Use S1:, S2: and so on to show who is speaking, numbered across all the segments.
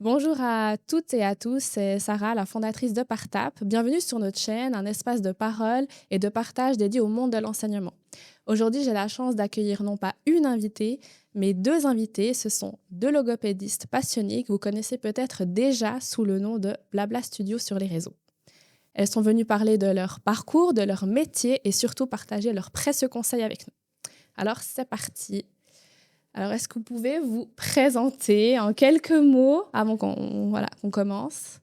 S1: Bonjour à toutes et à tous, c'est Sarah, la fondatrice de Partap. Bienvenue sur notre chaîne, un espace de parole et de partage dédié au monde de l'enseignement. Aujourd'hui, j'ai la chance d'accueillir non pas une invitée, mais deux invités. Ce sont deux logopédistes passionnés que vous connaissez peut-être déjà sous le nom de Blabla Studio sur les réseaux. Elles sont venues parler de leur parcours, de leur métier et surtout partager leurs précieux conseils avec nous. Alors, c'est parti. Alors, est-ce que vous pouvez vous présenter en quelques mots avant qu'on commence?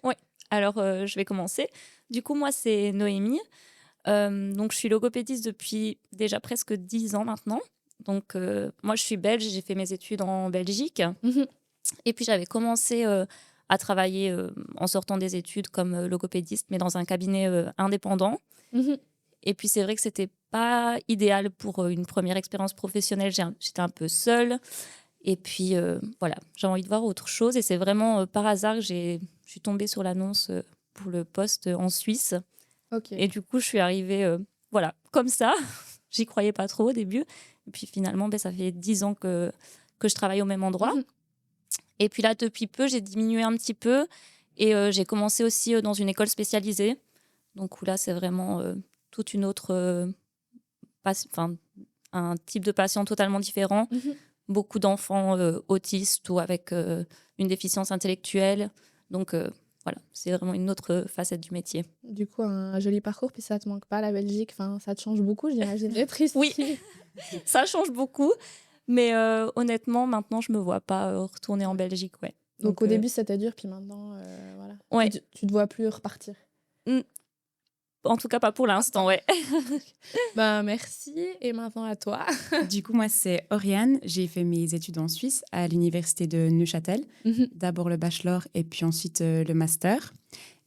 S2: Oui, alors je vais commencer. Du coup, moi, c'est Noémie. Donc, je suis logopédiste depuis déjà presque 10 ans maintenant. Donc, moi, je suis belge, j'ai fait mes études en Belgique.
S1: Mhm,
S2: Et puis, j'avais commencé à travailler en sortant des études comme logopédiste, mais dans un cabinet indépendant.
S1: mhm.
S2: Et puis, c'est vrai que c'était pas idéal pour une première expérience professionnelle. J'étais un peu seule. Et puis, voilà, j'ai envie de voir autre chose. Et c'est vraiment par hasard que je suis tombée sur l'annonce pour le poste en Suisse.
S1: Ok.
S2: Et du coup, je suis arrivée, voilà, comme ça. J'y croyais pas trop au début. Et puis finalement, ça fait 10 ans que je travaille au même endroit.
S1: Mhm.
S2: Et puis là, depuis peu, j'ai diminué un petit peu. Et j'ai commencé aussi dans une école spécialisée. Donc où là, c'est vraiment toute une autre... enfin, un type de patient totalement différent.
S1: Mhm.
S2: Beaucoup d'enfants autistes ou avec une déficience intellectuelle. Donc voilà, c'est vraiment une autre facette du métier.
S1: Du coup, un joli parcours, puis ça te manque pas la Belgique. Enfin, ça te change beaucoup, j'imagine, d'être
S2: Oui,
S1: ici.
S2: ça change beaucoup. Mais honnêtement, maintenant, je me vois pas retourner en
S1: Ouais.
S2: Belgique. Ouais.
S1: Donc
S2: Donc,
S1: au début, c'était dur, puis maintenant, voilà.
S2: ouais.
S1: Tu te vois plus repartir.
S2: Mm. En tout cas, pas pour l'instant, ouais.
S1: Ben, merci. Et maintenant à toi.
S3: Du coup, moi, c'est Oriane. J'ai fait mes études en Suisse à l'université de Neuchâtel.
S1: Mhm,
S3: D'abord le bachelor et puis ensuite le master.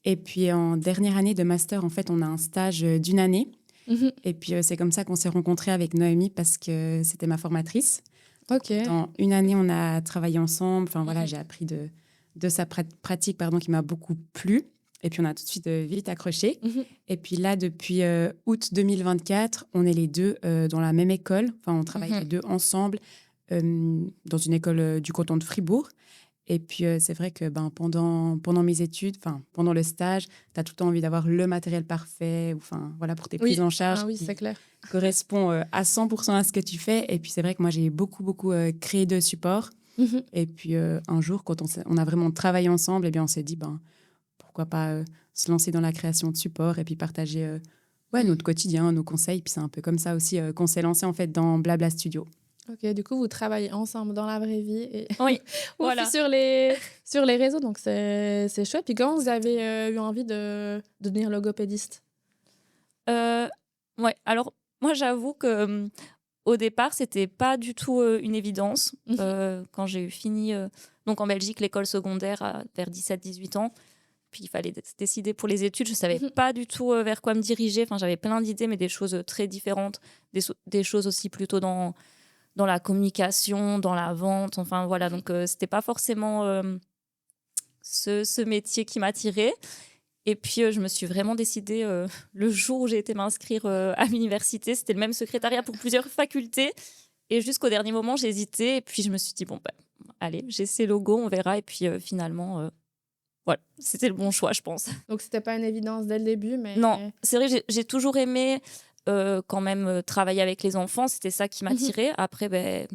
S3: Et puis en dernière année de master, en fait, on a un stage d'une année.
S1: mhm.
S3: Et puis c'est comme ça qu'on s'est rencontrés avec Noémie parce que c'était ma formatrice. Donc
S1: Ok.
S3: pendant une année, on a travaillé ensemble. Enfin voilà,
S2: Mhm.
S3: j'ai appris de sa pratique qui m'a beaucoup plu. Et puis on a tout de suite vite accroché.
S1: Mhm,
S3: Et puis là, depuis août 2024, on est les deux dans la même école. Enfin, on travaille
S2: Mhm.
S3: les deux ensemble dans une école du canton de Fribourg. Et puis, c'est vrai que pendant mes études, pendant le stage, tu as tout le temps envie d'avoir le matériel parfait voilà, pour tes prises
S1: oui.
S3: en
S1: Ah
S3: charge
S1: oui, c'est
S3: qui
S1: clair.
S3: correspond à 100% à ce que tu fais. Et puis, c'est vrai que moi, j'ai beaucoup créé de support.
S1: Mhm.
S3: Et puis, un jour, quand on a vraiment travaillé ensemble, eh bien, on s'est dit, pourquoi pas se lancer dans la création de support et puis partager notre quotidien, nos conseils. Puis, c'est un peu comme ça aussi qu'on s'est lancé, en fait, dans Blabla Studio.
S1: Ok, du coup, vous travaillez ensemble dans la vraie vie et
S2: Oui,
S1: aussi
S2: voilà.
S1: sur les réseaux, donc c'est chouette. Puis quand vous avez eu envie de devenir logopédiste?
S2: Euh, ouais, alors, moi, j'avoue que au départ, c'était pas du tout une évidence.
S1: Mhm,
S2: Quand j'ai eu fini, donc en Belgique, l'école secondaire vers 17-18 ans. Puis il fallait se décider pour les études. Je savais
S1: mhm,
S2: pas du tout vers quoi me diriger. Enfin, j'avais plein d'idées, mais des choses très différentes. Des choses aussi plutôt dans la communication, dans la vente. Enfin, voilà.
S1: mhm.
S2: Donc, c'était pas forcément ce métier qui m'attirait. Et puis, je me suis vraiment décidée le jour où j'ai été m'inscrire à l'université. C'était le même secrétariat pour plusieurs facultés. Et jusqu'au dernier moment, j'ai hésité. Et puis, je me suis dit, bon, bah, allez, j'essaie logo, on verra. Et puis, finalement, voilà, c'était le bon choix, je pense.
S1: Donc c'était pas une évidence dès le début,
S2: Non,
S1: mais...
S2: c'est vrai, j'ai toujours aimé quand même travailler avec les enfants. C'était ça qui
S1: Mhm,
S2: m'attirait. Après, ben,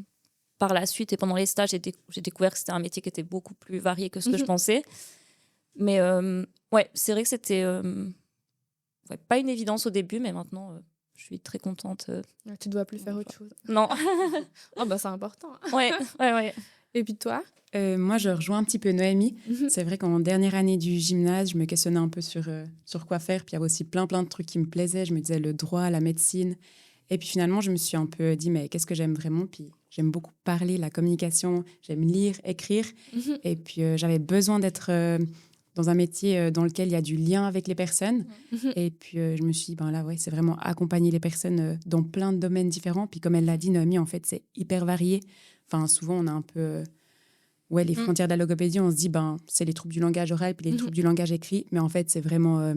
S2: par la suite et pendant les stages, j'ai découvert que c'était un métier qui était beaucoup plus varié que ce que je
S1: mhm.
S2: pensais. Mais ouais, c'est vrai que c'était ouais, pas une évidence au début, mais maintenant, je suis très contente.
S1: Ouais, tu dois plus
S2: Mon
S1: faire autre
S2: choix.
S1: chose.
S2: Non,
S1: Oh bah c'est important.
S2: ouais, ouais, ouais.
S1: Et puis toi?
S3: Moi, je rejoins un petit peu Noémie.
S1: Mhm,
S3: C'est vrai qu'en dernière année du gymnase, je me questionnais un peu sur quoi faire. Puis il y avait aussi plein de trucs qui me plaisaient. Je me disais le droit, la médecine. Et puis finalement, je me suis un peu dit, mais qu'est-ce que j'aime vraiment? Puis j'aime beaucoup parler, la communication. J'aime lire, écrire.
S1: mhm,
S3: Et puis j'avais besoin d'être dans un métier dans lequel il y a du lien avec les personnes.
S1: mhm.
S3: Et puis je me suis dit, ben là, ouais, c'est vraiment accompagner les personnes dans plein de domaines différents. Puis comme elle l'a dit, Noémie, en fait, c'est hyper varié. Enfin, souvent, on a un peu... ouais, les
S2: Mm.
S3: frontières de la logopédie, on se dit, c'est les troubles du langage oral puis les
S1: Mhm,
S3: troubles du langage écrit. Mais en fait, c'est vraiment,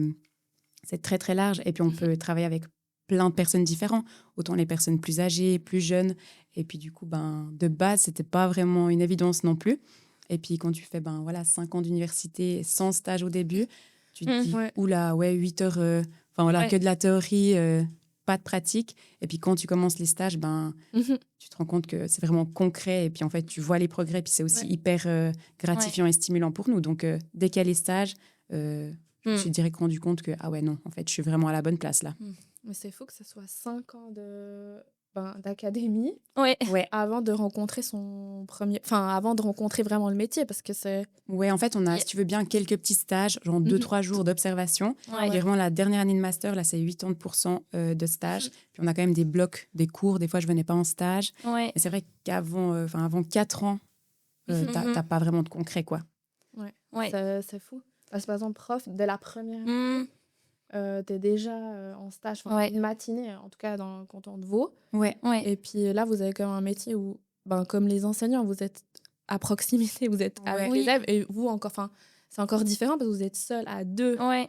S3: c'est très large. Et puis, on
S1: mhm.
S3: peut travailler avec plein de personnes différentes, autant les personnes plus âgées, plus jeunes. Et puis, du coup, de base, c'était pas vraiment une évidence non plus. Et puis quand tu fais 5 ans d'université sans stage au début, tu te dis,
S1: Ouais.
S3: oula, 8 heures,
S2: Ouais.
S3: que de la théorie, pas de pratique. Et puis quand tu commences les stages,
S1: Mhm.
S3: tu te rends compte que c'est vraiment concret. Et puis en fait, tu vois les progrès. Puis c'est aussi
S1: Ouais.
S3: hyper gratifiant et stimulant pour nous. Donc dès qu'il y a les stages, je me suis direct rendu compte que, non, en fait, je suis vraiment à la bonne place là.
S1: Mais c'est fou que ce soit 5 ans d'académie
S2: Ouais.
S3: Ouais.
S1: avant de rencontrer avant de rencontrer vraiment le métier, parce que c'est...
S3: Ouais, en fait, on a,
S2: Et-
S3: si tu veux bien, quelques petits stages, genre 2-3 jours d'observation.
S2: Ouais.
S3: Et vraiment, la dernière année de master, là, c'est 80% de stage. Puis on a quand même des blocs, des cours. Des fois, je venais pas en stage.
S2: Ouais.
S3: Mais c'est vrai qu'avant avant 4 ans, t'as pas vraiment de concret, quoi.
S2: Ouais.
S1: C'est fou. Parce que, par exemple, prof, dès la première
S2: Mm.
S1: t'es déjà en stage,
S2: Ouais.
S1: une matinée, en tout cas dans le canton de Vaud.
S3: Ouais.
S2: Ouais.
S1: Et puis là, vous avez quand même un métier où, comme les enseignants, vous êtes à proximité, vous êtes avec
S2: Oui.
S1: les élèves, et vous encore, c'est encore différent parce que vous êtes seul à 2
S2: Ouais.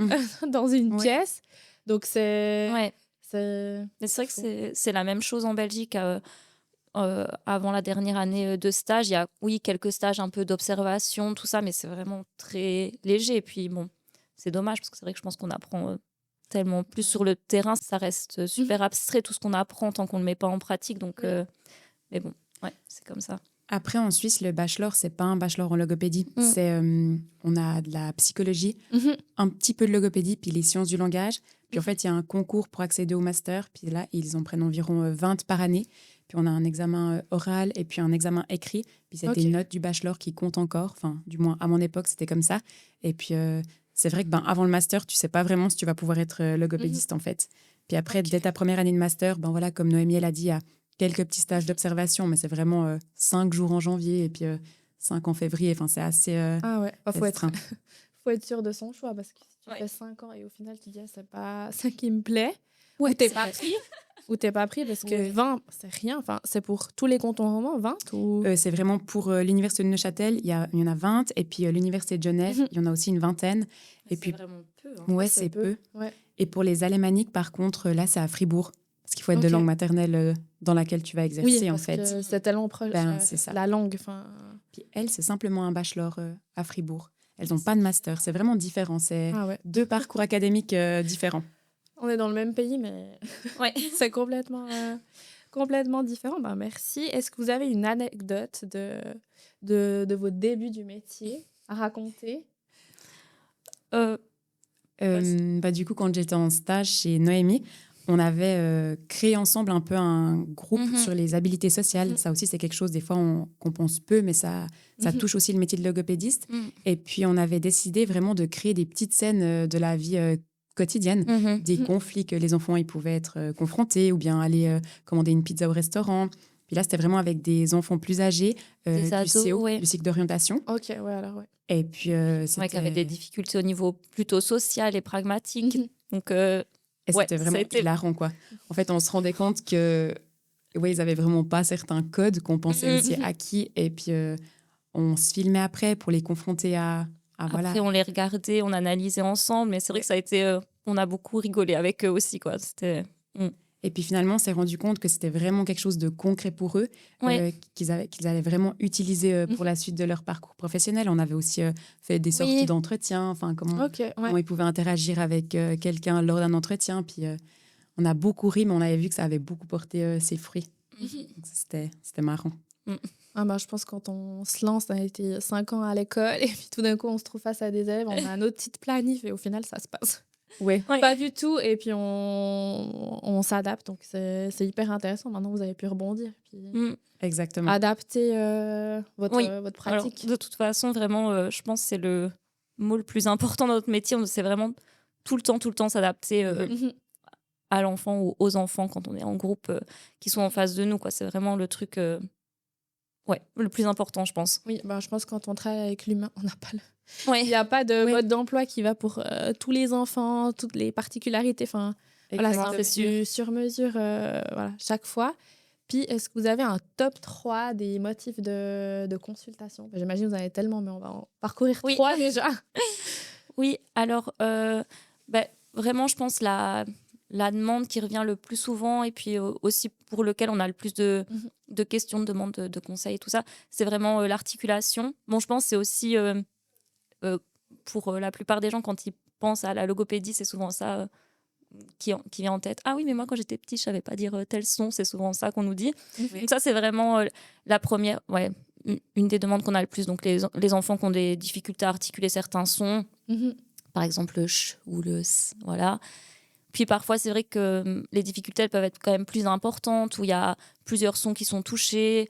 S1: dans une
S3: Ouais.
S1: pièce. Donc c'est...
S2: Ouais.
S1: c'est...
S2: Mais c'est vrai
S1: fou.
S2: que c'est la même chose en Belgique. Avant la dernière année de stage, il y a, oui, quelques stages un peu d'observation, tout ça, mais c'est vraiment très léger. Et puis, bon, c'est dommage parce que c'est vrai que je pense qu'on apprend tellement plus sur le terrain. Ça reste super abstrait, tout ce qu'on apprend tant qu'on ne le met pas en pratique. Donc,
S1: Oui.
S2: mais bon, ouais, c'est comme ça.
S3: Après, en Suisse, le bachelor, c'est pas un bachelor en logopédie.
S2: Mm.
S3: C'est, on a de la psychologie,
S1: Mhm.
S3: un petit peu de logopédie, puis les sciences du langage. Puis en fait, il y a un concours pour accéder au master. Puis là, ils en prennent environ 20 par année. Puis on a un examen oral et puis un examen écrit. Puis c'est des
S1: Ok.
S3: notes du bachelor qui comptent encore. Enfin, du moins, à mon époque, c'était comme ça. Et puis, c'est vrai que avant le master, tu sais pas vraiment si tu vas pouvoir être logopédiste, en fait. Puis après,
S1: Ok.
S3: dès ta première année de master, comme Noémie, elle a dit, il y a quelques petits stages d'observation, mais c'est vraiment 5 jours en janvier et puis 5 en février. Enfin, c'est assez
S1: Ah ouais, faut être,
S3: restreint.
S1: faut être sûr de son choix, parce que si tu
S2: Ouais.
S1: fais 5 ans et au final tu dis ah, c'est pas ça qui me plaît,
S3: Ouais,
S1: ou t'es
S3: c'est
S1: pas
S3: vrai.
S1: pris, ou t'es pas pris, parce que
S3: Ouais.
S1: 20 c'est rien, c'est pour tous les cantons romans, 20 ou...
S3: C'est vraiment pour l'université de Neuchâtel, il y en a 20, et puis l'université de Genève,
S1: Mhm.
S3: il y en a aussi une vingtaine. Et puis,
S2: vraiment peu. Hein.
S3: ouais, c'est peu.
S1: Ouais.
S3: Et pour les alémaniques, par contre, là, c'est à Fribourg, parce qu'il faut être de
S1: Ok.
S3: langue maternelle dans laquelle tu vas exercer,
S1: Oui,
S3: en
S1: parce
S3: fait.
S1: que c'est tellement proche,
S3: C'est ça.
S1: la langue,
S3: Puis elle, c'est simplement un bachelor à Fribourg. Elles n'ont pas de master, c'est vraiment différent. C'est
S1: ah ouais.
S3: 2 parcours académiques différents.
S1: On est dans le même pays, mais
S2: Ouais.
S1: c'est complètement différent. Merci. Est-ce que vous avez une anecdote de vos débuts du métier à raconter?
S3: Du coup, quand j'étais en stage chez Noémie, on avait créé ensemble un peu un groupe
S2: Mhm.
S3: sur les habiletés sociales.
S1: Mhm.
S3: Ça aussi, c'est quelque chose, des fois, qu'on pense peu, mais ça
S1: Mhm.
S3: touche aussi le métier de logopédiste.
S2: Mm.
S3: Et puis, on avait décidé vraiment de créer des petites scènes de la vie quotidienne,
S2: Mhm.
S3: des conflits que les enfants ils pouvaient être confrontés, ou bien aller commander une pizza au restaurant. Puis là, c'était vraiment avec des enfants plus âgés,
S2: Des
S3: du
S2: ados,
S3: CO,
S2: ouais.
S3: du cycle d'orientation.
S1: Ok, ouais, alors ouais.
S3: Et puis,
S2: Ouais, qui
S3: c'était...
S2: avaient des difficultés au niveau plutôt social et pragmatique.
S1: Mhm.
S2: Donc,
S3: Et
S2: ouais,
S3: c'était vraiment
S2: ça a été-
S3: hilarant, quoi. En fait, on se rendait compte que, ouais, ils avaient vraiment pas certains codes qu'on pensait aussi acquis. Et puis, on se filmait après pour les confronter à voilà.
S2: Après, on les regardait, on analysait ensemble. Mais c'est vrai que ça a été... on a beaucoup rigolé avec eux aussi, quoi. C'était...
S3: Et puis finalement, on s'est rendu compte que c'était vraiment quelque chose de concret pour eux,
S2: Ouais.
S3: qu'ils allaient vraiment utiliser pour la suite de leur parcours professionnel. On avait aussi fait des sortes
S2: Oui.
S3: d'entretien, enfin, comment
S1: Ok, ouais.
S3: ils pouvaient interagir avec quelqu'un lors d'un entretien. Puis on a beaucoup ri, mais on avait vu que ça avait beaucoup porté ses fruits. Donc, c'était marrant.
S1: Je pense que quand on se lance, on a été 5 ans à l'école, et puis tout d'un coup, on se trouve face à des élèves, on a notre petite planif, et au final, ça se passe
S3: Ouais.
S2: Ouais.
S1: pas du tout, et puis on s'adapte. Donc, c'est hyper intéressant. Maintenant, vous avez pu rebondir, puis
S2: Mm.
S3: Exactement.
S1: adapter votre
S2: Oui.
S1: pratique.
S2: Alors, de toute façon, vraiment, je pense que c'est le mot le plus important dans notre métier. C'est vraiment tout le temps s'adapter
S1: Mhm.
S2: à l'enfant ou aux enfants quand on est en groupe qui sont en face de nous, quoi. C'est vraiment le truc le plus important, je pense.
S1: Oui, je pense que quand on travaille avec l'humain, on n'a pas il
S2: Ouais.
S1: n'y a pas de
S3: Ouais.
S1: mode d'emploi qui va pour tous les enfants, toutes les particularités. Voilà,
S3: Exactement.
S1: c'est du sur-mesure chaque fois. Puis, est-ce que vous avez un top 3 des motifs de consultation? J'imagine que vous en avez tellement, mais on va en parcourir
S2: Oui.
S1: 3 déjà.
S2: Oui, alors, vraiment, je pense la la demande qui revient le plus souvent et puis aussi pour lequel on a le plus de questions, de demandes, de conseils, tout ça. C'est vraiment l'articulation. Bon, je pense que c'est aussi pour la plupart des gens, quand ils pensent à la logopédie, c'est souvent ça qui vient en tête. Ah oui, mais moi, quand j'étais petite, je savais pas dire tel son. C'est souvent ça qu'on nous dit.
S3: Oui.
S2: Donc ça, c'est vraiment la première, une des demandes qu'on a le plus. Donc les enfants qui ont des difficultés à articuler certains sons, par exemple le ch ou le s, voilà. Puis parfois, c'est vrai que les difficultés, elles peuvent être quand même plus importantes, où il y a plusieurs sons qui sont touchés.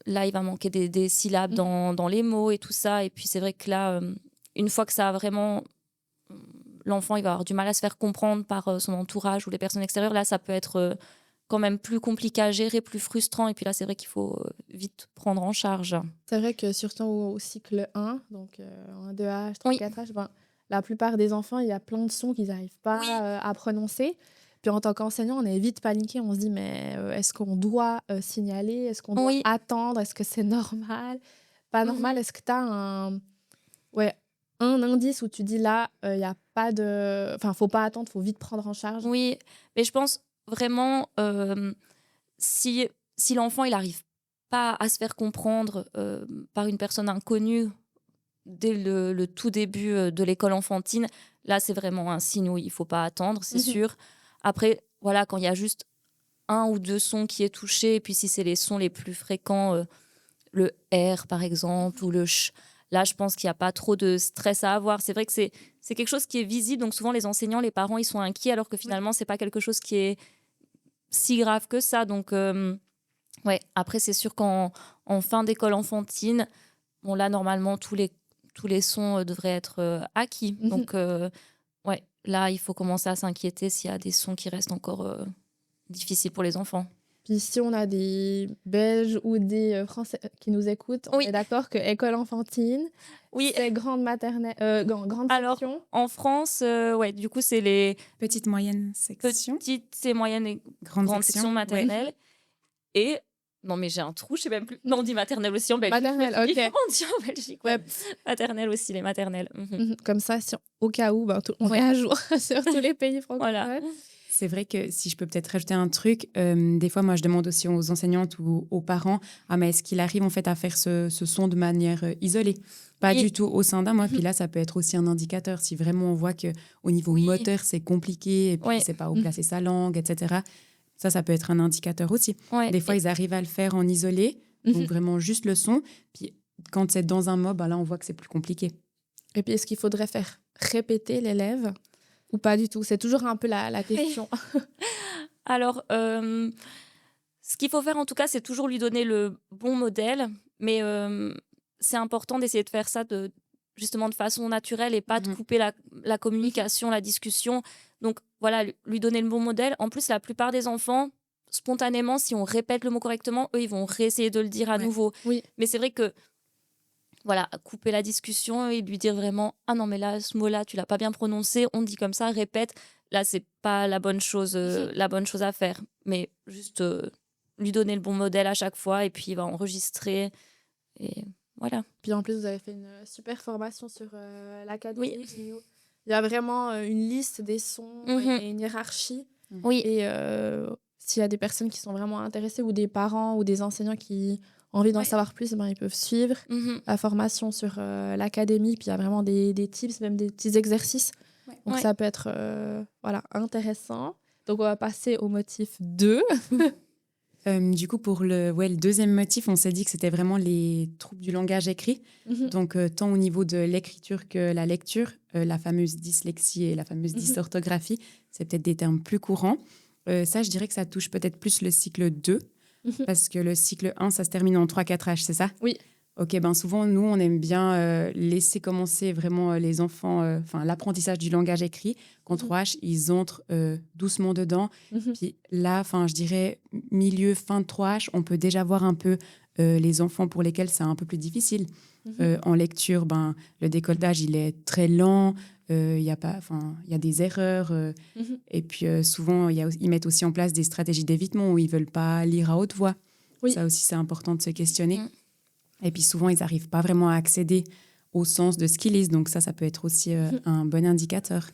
S2: Là, il va manquer des syllabes dans les mots et tout ça. Et puis c'est vrai que là, une fois que ça a vraiment... L'enfant, il va avoir du mal à se faire comprendre par son entourage ou les personnes extérieures. Là, ça peut être quand même plus compliqué à gérer, plus frustrant. Et puis là, c'est vrai qu'il faut vite prendre en charge.
S1: C'est vrai que surtout au cycle 1, donc en 2H, 3, 4H, la plupart des enfants, il y a plein de sons qu'ils n'arrivent pas à prononcer. Puis en tant qu'enseignant, on est vite paniqué. On se dit, mais est-ce qu'on doit signaler? Est-ce qu'on doit attendre? Est-ce que c'est normal? Pas normal? Est-ce que tu as un indice où tu dis là, il n'y a pas de... Enfin, il ne faut pas attendre, il faut vite prendre en charge?
S2: Oui, mais je pense vraiment, si l'enfant, il n'arrive pas à se faire comprendre par une personne inconnue dès le tout début de l'école enfantine, là, c'est vraiment un signe où il ne faut pas attendre, c'est sûr. Après, voilà, quand il y a juste un ou deux sons qui est touché, et puis si c'est les sons les plus fréquents, le R, par exemple, ou le ch, là, je pense qu'il n'y a pas trop de stress à avoir. C'est vrai que c'est quelque chose qui est visible, donc souvent, les enseignants, les parents, ils sont inquiets, alors que finalement, ce n'est pas quelque chose qui est si grave que ça. Donc, après, c'est sûr qu'en fin d'école enfantine, bon, là, normalement, tous les sons devraient être acquis. Donc, là, il faut commencer à s'inquiéter s'il y a des sons qui restent encore difficiles pour les enfants.
S1: Puis si on a des Belges ou des Français qui nous écoutent, on est d'accord que école enfantine, c'est grande maternelle, grande
S2: Alors,
S1: section.
S2: En France, du coup, c'est les
S3: petites, moyennes sections.
S2: Petites et moyennes et grandes sections maternelles. Et non, mais j'ai un trou, je sais même plus. Non, on dit maternelle aussi en Belgique.
S1: Maternelle, ok.
S2: On dit en Belgique, maternelle aussi, les maternelles.
S1: Comme ça, au cas où, on est à jour sur tous les pays francophones.
S2: Voilà.
S3: C'est vrai que si je peux peut-être rajouter un truc, des fois, moi, je demande aussi aux enseignantes ou aux parents, mais est-ce qu'il arrive en fait à faire ce son de manière isolée? Pas du tout au sein d'un mois. Puis là, ça peut être aussi un indicateur. Si vraiment on voit qu'au niveau moteur, c'est compliqué et puis on ne sait pas où placer sa langue, etc., ça peut être un indicateur aussi. Des fois, ils arrivent à le faire en isolé, donc vraiment juste le son. Puis quand c'est dans un mot, là, on voit que c'est plus compliqué.
S1: Et puis, est-ce qu'il faudrait faire répéter l'élève ou pas du tout? C'est toujours un peu la question.
S2: Alors, ce qu'il faut faire, en tout cas, c'est toujours lui donner le bon modèle. Mais c'est important d'essayer de faire ça justement de façon naturelle et pas de couper la communication, la discussion. Donc, voilà, lui donner le bon modèle. En plus, la plupart des enfants, spontanément, si on répète le mot correctement, eux, ils vont réessayer de le dire à nouveau. Oui. Mais c'est vrai que voilà, couper la discussion et lui dire vraiment « Ah non, mais là, ce mot-là, tu l'as pas bien prononcé, on dit comme ça, répète. » Là, c'est pas la bonne chose à faire. Mais juste lui donner le bon modèle à chaque fois et puis il va enregistrer. Et voilà.
S1: Puis en plus, vous avez fait une super formation sur l'académie. Oui. Il y a vraiment une liste des sons et une hiérarchie.
S2: Oui.
S1: Et s'il y a des personnes qui sont vraiment intéressées ou des parents ou des enseignants qui ont envie d'en savoir plus, ils peuvent suivre la formation sur l'académie. Puis il y a vraiment des tips, même des petits exercices. Donc ça peut être intéressant. Donc on va passer au motif 2.
S3: Du coup, pour le deuxième motif, on s'est dit que c'était vraiment les troubles du langage écrit. Donc, tant au niveau de l'écriture que la lecture, la fameuse dyslexie et la fameuse dysorthographie, c'est peut-être des termes plus courants. Ça, je dirais que ça touche peut-être plus le cycle 2, parce que le cycle 1, ça se termine en 3-4 H, c'est ça?
S1: Oui.
S3: Ok, souvent, nous, on aime bien laisser commencer vraiment les enfants, l'apprentissage du langage écrit. Qu'en 3H, ils entrent doucement dedans. Puis là, je dirais, milieu, fin de 3H, on peut déjà voir un peu les enfants pour lesquels c'est un peu plus difficile. En lecture, le décollage, il est très lent. Il y a des erreurs. Et puis, souvent, ils mettent aussi en place des stratégies d'évitement où ils ne veulent pas lire à haute voix. Oui. Ça aussi, c'est important de se questionner. Et puis souvent, ils n'arrivent pas vraiment à accéder au sens de ce qu'ils lisent. Donc ça peut être aussi un bon indicateur.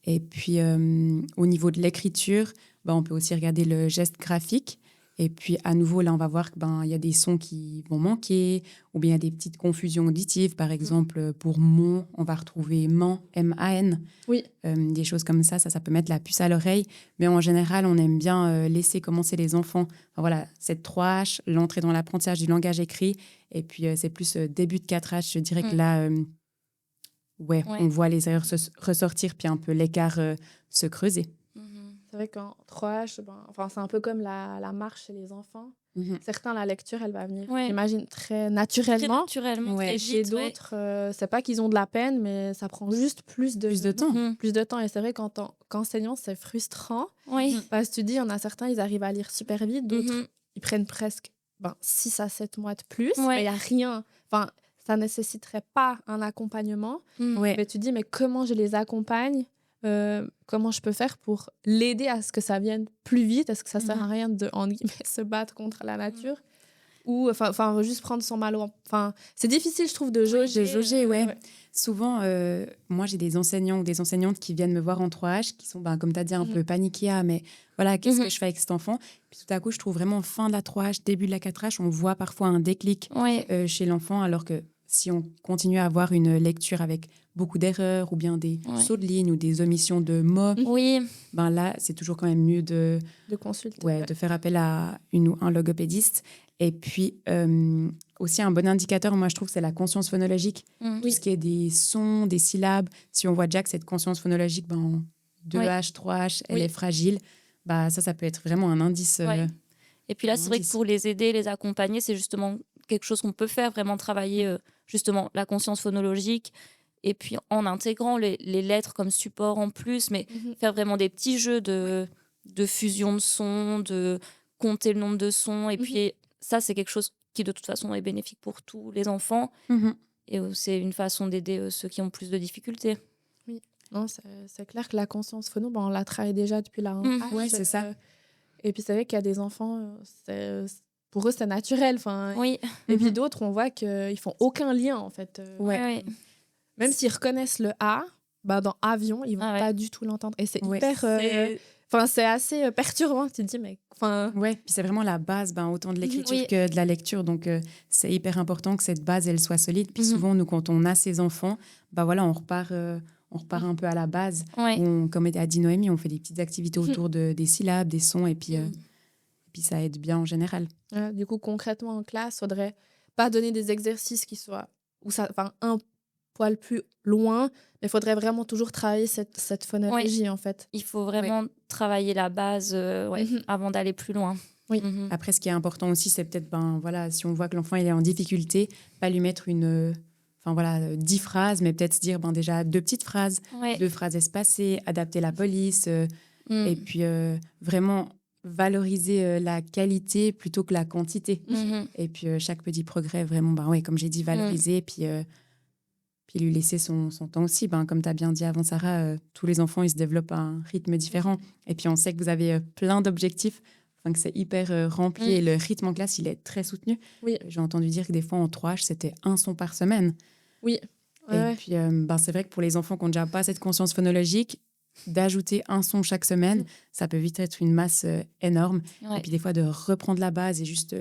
S3: Et puis, au niveau de l'écriture, on peut aussi regarder le geste graphique. Et puis, à nouveau, là, on va voir qu'il y a des sons qui vont manquer, ou bien il y a des petites confusions auditives. Par exemple, pour mon, on va retrouver man, M-A-N.
S1: Oui.
S3: Des choses comme ça peut mettre la puce à l'oreille. Mais en général, on aime bien laisser commencer les enfants. Enfin, voilà, cette 3H, l'entrée dans l'apprentissage du langage écrit. Et puis, c'est plus début de 4H. Je dirais que là, on voit les erreurs ressortir, puis un peu l'écart se creuser.
S1: C'est vrai qu'en 3H, c'est un peu comme la marche chez les enfants. Certains, la lecture, elle va venir, j'imagine, très naturellement.
S2: Très
S1: et chez d'autres, c'est pas qu'ils ont de la peine, mais ça prend juste plus de
S3: temps.
S1: Plus de temps. Et c'est vrai qu'enseignant, c'est frustrant. Parce que tu dis, il y en a certains, ils arrivent à lire super vite. D'autres, ils prennent presque 6 à 7 mois de plus. Mais il n'y a rien. Enfin, ça nécessiterait pas un accompagnement. Mais tu dis, mais comment je les accompagne? Comment je peux faire pour l'aider à ce que ça vienne plus vite? Est-ce que ça sert à rien de se battre contre la nature? Ou juste prendre son mal c'est difficile, je trouve, de jauger.
S3: Ouais. Souvent, moi, j'ai des enseignants ou des enseignantes qui viennent me voir en 3H, qui sont, comme tu as dit, un peu paniqués. Mais voilà, qu'est-ce que je fais avec cet enfant? Puis tout à coup, je trouve vraiment fin de la 3H, début de la 4H, on voit parfois un déclic chez l'enfant, alors que si on continue à avoir une lecture avec beaucoup d'erreurs ou bien des sauts de ligne ou des omissions de mots, là, c'est toujours quand même mieux de consulter, de faire appel à une ou un logopédiste. Et puis, aussi un bon indicateur, moi, je trouve, c'est la conscience phonologique. Tout ce qui est des sons, des syllabes. Si on voit déjà que cette conscience phonologique, 2H, 3H, elle est fragile, ça peut être vraiment un indice.
S2: Et puis là, c'est vrai que pour les aider, les accompagner, c'est justement quelque chose qu'on peut faire, vraiment travailler justement la conscience phonologique, et puis en intégrant les lettres comme support en plus, mais faire vraiment des petits jeux de fusion de sons, de compter le nombre de sons, et puis ça, c'est quelque chose qui de toute façon est bénéfique pour tous les enfants, et c'est une façon d'aider ceux qui ont plus de difficultés.
S1: Oui, non, c'est clair que la conscience phono, on la travaille déjà depuis la 1H.
S3: Oui, c'est ça.
S1: Et puis c'est vrai qu'il y a des enfants, pour eux, c'est naturel. Et puis d'autres, on voit qu'ils font aucun lien, en fait. Même s'ils reconnaissent le A, dans avion, ils vont pas du tout l'entendre. Et c'est hyper... c'est assez perturbant. Tu te dis, mais...
S3: puis c'est vraiment la base, autant de l'écriture que de la lecture. Donc, c'est hyper important que cette base, elle soit solide. Puis souvent, nous, quand on a ces enfants, on repart un peu à la base. Comme a dit Noémie, on fait des petites activités autour des syllabes, des sons, et puis ça aide bien en général.
S1: Du coup, concrètement, en classe, il ne faudrait pas donner des exercices qui soient un poil plus loin, mais il faudrait vraiment toujours travailler cette phonologie, en fait.
S2: Il faut vraiment travailler la base avant d'aller plus loin.
S3: Après, ce qui est important aussi, c'est peut-être, si on voit que l'enfant il est en difficulté, pas lui mettre 10 phrases, mais peut-être se dire déjà 2 petites phrases, 2 phrases espacées, adapter la police, et puis vraiment valoriser la qualité plutôt que la quantité. Et puis chaque petit progrès, vraiment, comme j'ai dit, valoriser, puis lui laisser son temps aussi. Comme tu as bien dit avant, Sarah, tous les enfants, ils se développent à un rythme différent. Et puis on sait que vous avez plein d'objectifs, que c'est hyper rempli, et le rythme en classe, il est très soutenu. J'ai entendu dire que des fois, en 3H, c'était 1 son par semaine.
S1: Puis,
S3: c'est vrai que pour les enfants qui n'ont déjà pas cette conscience phonologique, d'ajouter 1 son chaque semaine, ça peut vite être une masse énorme. Et puis des fois, de reprendre la base et juste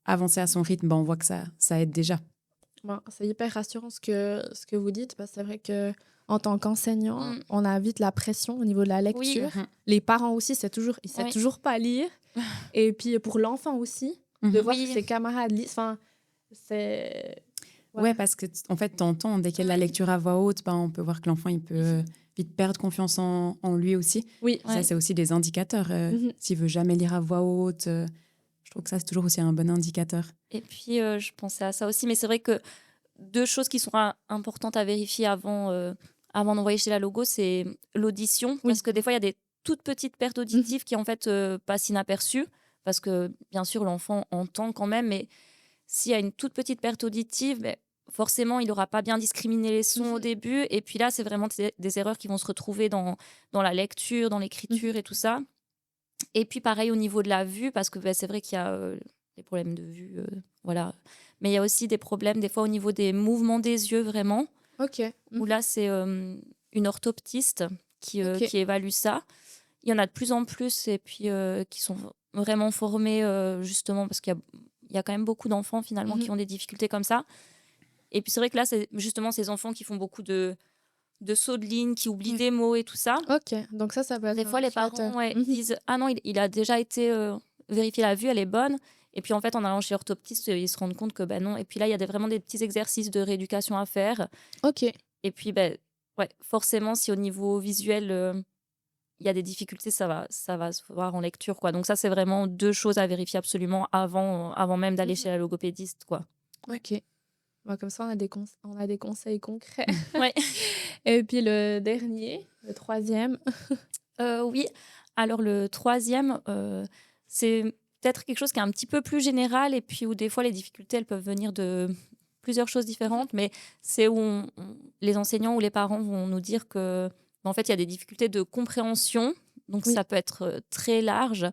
S3: avancer à son rythme, on voit que ça aide déjà.
S1: C'est hyper rassurant ce que vous dites, parce que c'est vrai qu'en tant qu'enseignant, on a vite la pression au niveau de la lecture. Les parents aussi, ils ne savent toujours pas lire. Et puis pour l'enfant aussi, de voir que ses camarades lisent, c'est...
S3: parce que en fait, t'entends, dès qu'il y a de la lecture à voix haute, on peut voir que l'enfant, il peut vite perdre confiance en lui aussi. Ça, c'est aussi des indicateurs. S'il veut jamais lire à voix haute, je trouve que ça, c'est toujours aussi un bon indicateur.
S2: Et puis, je pensais à ça aussi, mais c'est vrai que 2 choses qui sont importantes à vérifier avant d'envoyer chez la logo, c'est l'audition, parce que des fois, il y a des toutes petites pertes auditives qui, en fait, passent inaperçues, parce que, bien sûr, l'enfant entend quand même, mais s'il y a une toute petite perte auditive, forcément, il n'aura pas bien discriminé les sons au début. Et puis là, c'est vraiment des erreurs qui vont se retrouver dans la lecture, dans l'écriture et tout ça. Et puis pareil au niveau de la vue, parce que c'est vrai qu'il y a des problèmes de vue, voilà. Mais il y a aussi des problèmes des fois au niveau des mouvements des yeux, vraiment.
S1: Ok.
S2: Où là, c'est une orthoptiste qui évaluent ça. Il y en a de plus en plus et puis qui sont vraiment formés justement parce qu'il y a quand même beaucoup d'enfants finalement qui ont des difficultés comme ça. Et puis c'est vrai que là, c'est justement ces enfants qui font beaucoup de sauts de ligne, qui oublient des mots et tout ça.
S1: Ok, donc ça peut être
S2: Des fois, les parents disent « Ah non, il a déjà été vérifié la vue, elle est bonne ». Et puis en fait, en allant chez l'orthoptiste, ils se rendent compte que non. Et puis là, il y a vraiment des petits exercices de rééducation à faire.
S1: Ok.
S2: Et puis, forcément, si au niveau visuel, il y a des difficultés, ça va se voir en lecture, quoi. Donc ça, c'est vraiment 2 choses à vérifier absolument avant même d'aller chez la logopédiste, quoi.
S1: Ok. Bon, comme ça, on a des conseils concrets.
S2: Ouais.
S1: Et puis le dernier, le 3e.
S2: Oui. Alors le 3e, c'est peut-être quelque chose qui est un petit peu plus général et puis où des fois les difficultés, elles peuvent venir de plusieurs choses différentes, mais c'est où les enseignants ou les parents vont nous dire que en fait, il y a des difficultés de compréhension. Donc, ça peut être très large.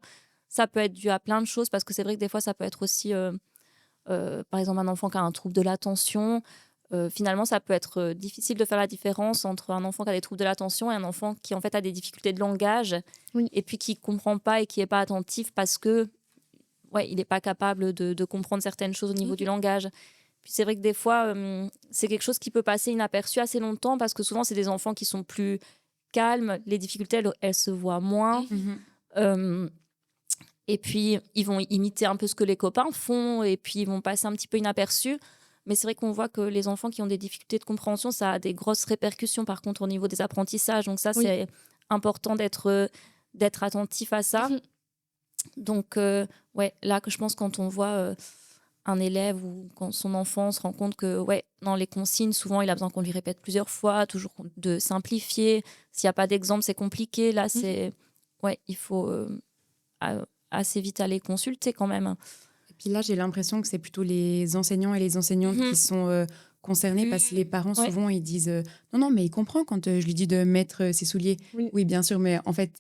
S2: Ça peut être dû à plein de choses parce que c'est vrai que des fois, ça peut être aussi, par exemple, un enfant qui a un trouble de l'attention. Finalement, ça peut être difficile de faire la différence entre un enfant qui a des troubles de l'attention et un enfant qui, en fait, a des difficultés de langage et puis qui ne comprend pas et qui n'est pas attentif parce que il n'est pas capable de comprendre certaines choses au niveau du langage. Puis c'est vrai que des fois, c'est quelque chose qui peut passer inaperçu assez longtemps parce que souvent, c'est des enfants qui sont plus calmes. Les difficultés, elles se voient moins. Et puis, ils vont imiter un peu ce que les copains font et puis ils vont passer un petit peu inaperçus. Mais c'est vrai qu'on voit que les enfants qui ont des difficultés de compréhension, ça a des grosses répercussions par contre au niveau des apprentissages. Donc ça, c'est important d'être attentif à ça. Donc, là, que je pense quand on voit un élève ou quand son enfant se rend compte que, dans les consignes, souvent, il a besoin qu'on lui répète plusieurs fois, toujours de simplifier. S'il n'y a pas d'exemple, c'est compliqué. Là, il faut assez vite aller consulter quand même.
S3: Et puis là, j'ai l'impression que c'est plutôt les enseignants et les enseignantes qui sont concernés parce que les parents, souvent, ils disent non, mais il comprend quand je lui dis de mettre ses souliers. Oui, bien sûr, mais en fait,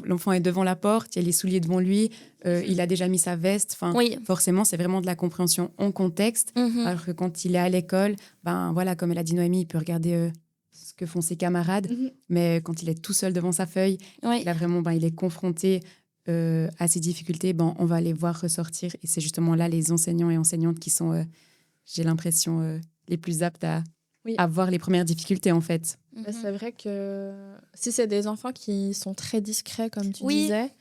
S3: l'enfant est devant la porte, il y a les souliers devant lui, il a déjà mis sa veste. Forcément, c'est vraiment de la compréhension en contexte. Alors que quand il est à l'école, comme elle a dit Noémie, il peut regarder ce que font ses camarades. Mais quand il est tout seul devant sa feuille, là, vraiment, il est confronté à ces difficultés, on va les voir ressortir. Et c'est justement là les enseignants et enseignantes qui sont, j'ai l'impression, les plus aptes à voir les premières difficultés, en fait.
S1: C'est vrai que si c'est des enfants qui sont très discrets, comme tu disais,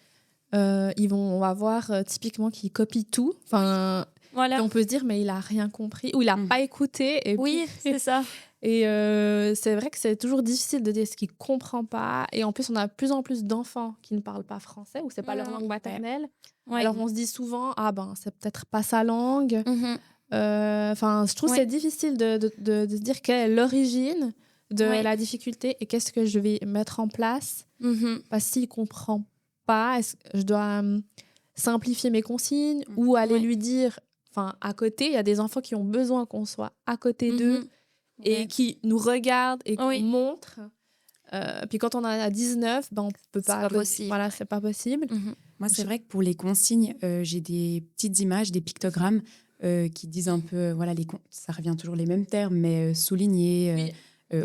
S1: on va voir typiquement qu'ils copient tout. Enfin, on peut se dire, mais il n'a rien compris ou il n'a pas écouté. Et
S2: c'est ça.
S1: Et c'est vrai que c'est toujours difficile de dire ce qu'il ne comprend pas. Et en plus, on a de plus en plus d'enfants qui ne parlent pas français ou ce n'est pas leur langue maternelle. Alors, on se dit souvent, c'est peut-être pas sa langue. Je trouve que c'est difficile de se dire quelle est l'origine de la difficulté et qu'est-ce que je vais mettre en place. Parce que s'il ne comprend pas, est-ce que je dois simplifier mes consignes ou aller lui dire... à côté, il y a des enfants qui ont besoin qu'on soit à côté d'eux et qui nous regardent et qu'on montre. Puis quand on a 19, on peut pas...
S2: C'est pas possible.
S1: Voilà, c'est pas possible.
S3: Moi, c'est vrai que pour les consignes, j'ai des petites images, des pictogrammes qui disent un peu, ça revient toujours les mêmes termes, mais souligner,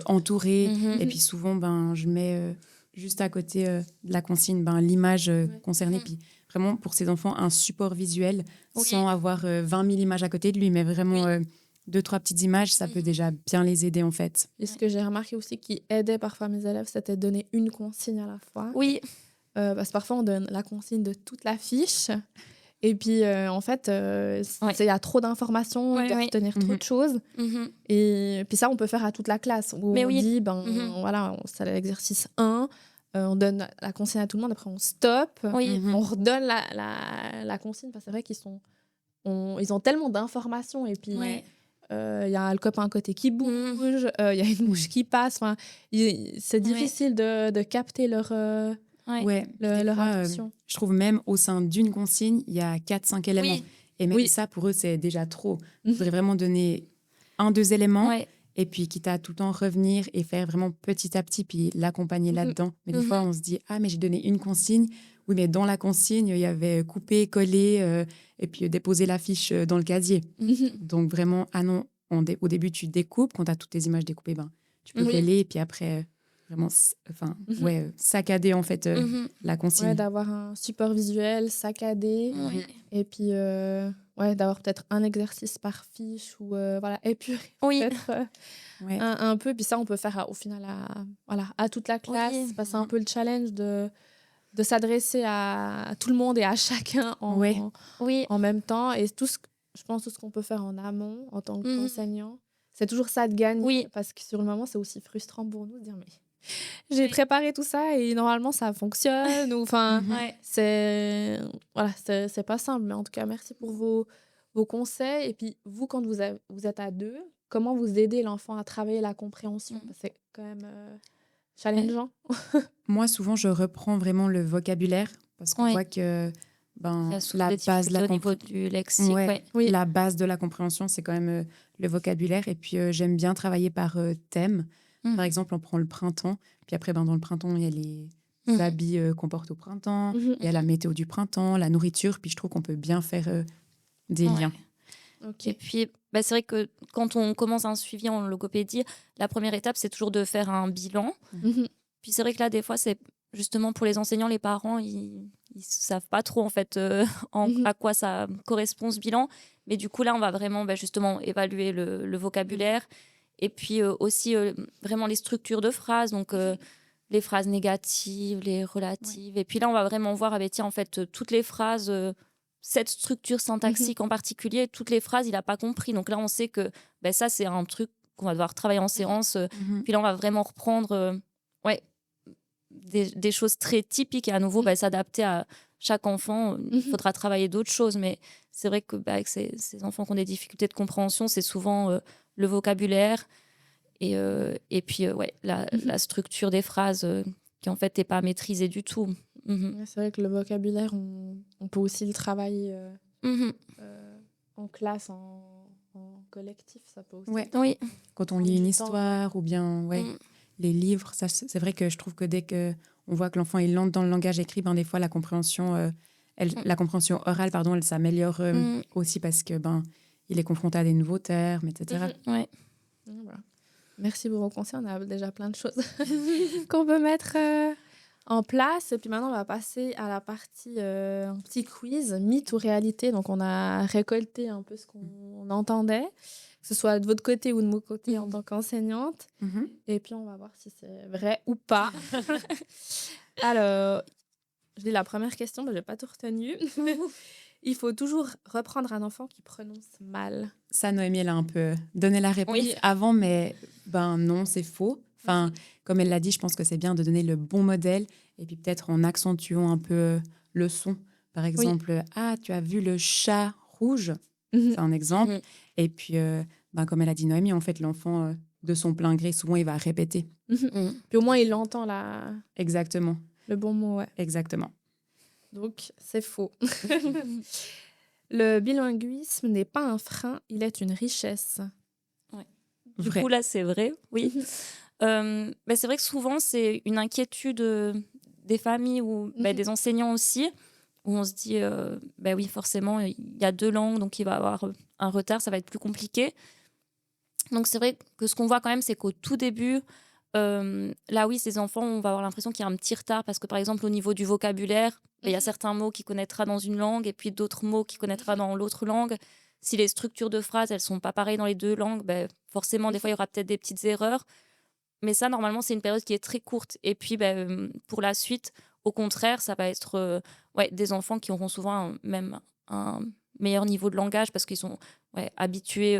S3: entourer. Et puis souvent, je mets juste à côté de la consigne l'image concernée. Puis vraiment, pour ces enfants, un support visuel sans avoir 20 000 images à côté de lui, mais vraiment 2-3 petites images, ça peut déjà bien les aider, en fait.
S1: Et ce que j'ai remarqué aussi qui aidait parfois mes élèves, c'était de donner une consigne à la fois. Parce que parfois, on donne la consigne de toute la fiche. Et puis, en fait, il y a trop d'informations, on doit retenir trop de choses. Et puis ça, on peut faire à toute la classe. Où on dit, c'est l'exercice 1, on donne la consigne à tout le monde, après on stoppe, on redonne la consigne. Parce que c'est vrai ils ont tellement d'informations. Et puis, y a le copain à côté qui bouge, y a une mouche qui passe. C'est difficile de capter leur attention.
S3: Je trouve même au sein d'une consigne, il y a 4-5 éléments. Et même ça, pour eux, c'est déjà trop. Il faudrait vraiment donner 1-2 éléments et puis quitte à tout le temps revenir et faire vraiment petit à petit puis l'accompagner là-dedans. Mais des fois, on se dit « Ah, mais j'ai donné une consigne. » Oui, mais dans la consigne, il y avait coupé, collé et puis déposer la fiche dans le casier. Donc vraiment, au début, tu découpes. Quand tu as toutes tes images découpées, tu peux coller et puis après... vraiment saccader en fait la consigne.
S1: Ouais, d'avoir un support visuel saccadé
S2: Oui.
S1: et puis d'avoir peut-être un exercice par fiche ou voilà, épurer
S2: Oui.
S1: peut-être
S3: Ouais.
S1: un peu. Puis ça, on peut faire au final à toute la classe.
S2: Oui.
S1: Parce que c'est un peu le challenge de s'adresser à tout le monde et à chacun
S2: Oui.
S1: en même temps. Et je pense tout ce qu'on peut faire en amont en tant qu'enseignant, c'est toujours ça de gagner.
S2: Oui.
S1: Parce que sur le moment, c'est aussi frustrant pour nous de dire mais j'ai préparé tout ça et normalement ça fonctionne. Ou enfin,
S2: Ouais.
S1: c'est pas simple. Mais en tout cas, merci pour vos conseils. Et puis vous, quand vous êtes à deux, comment vous aidez l'enfant à travailler la compréhension? Parce que c'est quand même challengeant.
S3: Moi, souvent, je reprends vraiment le vocabulaire parce qu'on voit que
S2: Il y a souvent
S3: la
S2: des
S3: base de
S2: difficultés au niveau du lexique.
S1: Oui.
S3: la base de la compréhension, c'est quand même le vocabulaire. Et puis, j'aime bien travailler par thème. Par exemple, on prend le printemps. Puis après, dans le printemps, il y a les habits qu'on porte au printemps. Il y a la météo du printemps, la nourriture. Puis je trouve qu'on peut bien faire des liens.
S1: Ok.
S2: Et puis, c'est vrai que quand on commence un suivi en logopédie, la première étape, c'est toujours de faire un bilan.
S1: Mhm.
S2: Puis c'est vrai que là, des fois, c'est justement pour les enseignants, les parents, ils savent pas trop en fait à quoi ça correspond ce bilan. Mais du coup, là, on va vraiment justement évaluer le vocabulaire et puis aussi vraiment les structures de phrases. Donc, les phrases négatives, les relatives. Et puis là, on va vraiment voir avec, tiens, en fait, toutes les phrases, cette structure syntaxique en particulier, toutes les phrases, il n'a pas compris. Donc là, on sait que ça, c'est un truc qu'on va devoir travailler en séance. Puis là, on va vraiment reprendre des choses très typiques et à nouveau s'adapter à chaque enfant. Il faudra travailler d'autres choses. Mais c'est vrai que avec ces enfants qui ont des difficultés de compréhension, c'est souvent le vocabulaire. Et puis, la structure des phrases qui, en fait, n'est pas maîtrisée du tout.
S1: Ouais, c'est vrai que le vocabulaire, on peut aussi le travailler en classe, en collectif. Ça peut aussi.
S2: Oui.
S3: Quand on lit une histoire ou bien les livres, ça, c'est vrai que je trouve que dès qu'on voit que l'enfant est lent dans le langage écrit, des fois, la compréhension orale, elle s'améliore aussi parce que il est confronté à des nouveaux termes, etc.
S2: Ouais.
S1: Voilà. Merci pour vos conseils. On a déjà plein de choses qu'on peut mettre en place. Et puis maintenant, on va passer à la partie un petit quiz, mythe ou réalité. Donc, on a récolté un peu ce qu'on entendait, que ce soit de votre côté ou de mon côté en tant qu'enseignante. Et puis, on va voir si c'est vrai ou pas. Alors, je lis la première question, mais je n'ai pas tout retenu. Il faut toujours reprendre un enfant qui prononce mal.
S3: Ça, Noémie, elle a un peu donné la réponse avant, mais non, c'est faux. Enfin, comme elle l'a dit, je pense que c'est bien de donner le bon modèle et puis peut-être en accentuant un peu le son. Par exemple, ah, tu as vu le chat rouge? C'est un exemple. Et puis, comme elle a dit Noémie, en fait, l'enfant, de son plein gré, souvent, il va répéter.
S1: Puis au moins, il entend
S3: Exactement.
S1: le bon mot. Ouais.
S3: Exactement.
S1: Donc, c'est faux. Le bilinguisme n'est pas un frein, il est une richesse.
S2: Ouais. Du coup, là, c'est vrai, oui. C'est vrai que souvent, c'est une inquiétude des familles ou des enseignants aussi, où on se dit, oui, forcément, il y a 2 langues, donc il va y avoir un retard, ça va être plus compliqué. Donc, c'est vrai que ce qu'on voit quand même, c'est qu'au tout début, là, oui, ces enfants, on va avoir l'impression qu'il y a un petit retard parce que, par exemple, au niveau du vocabulaire, il y a certains mots qu'il connaîtra dans une langue et puis d'autres mots qu'il connaîtra dans l'autre langue. Si les structures de phrases, elles sont pas pareilles dans les 2 langues, forcément, des fois, il y aura peut-être des petites erreurs. Mais ça, normalement, c'est une période qui est très courte. Et puis, pour la suite, au contraire, ça va être des enfants qui auront souvent même un meilleur niveau de langage parce qu'ils sont habitués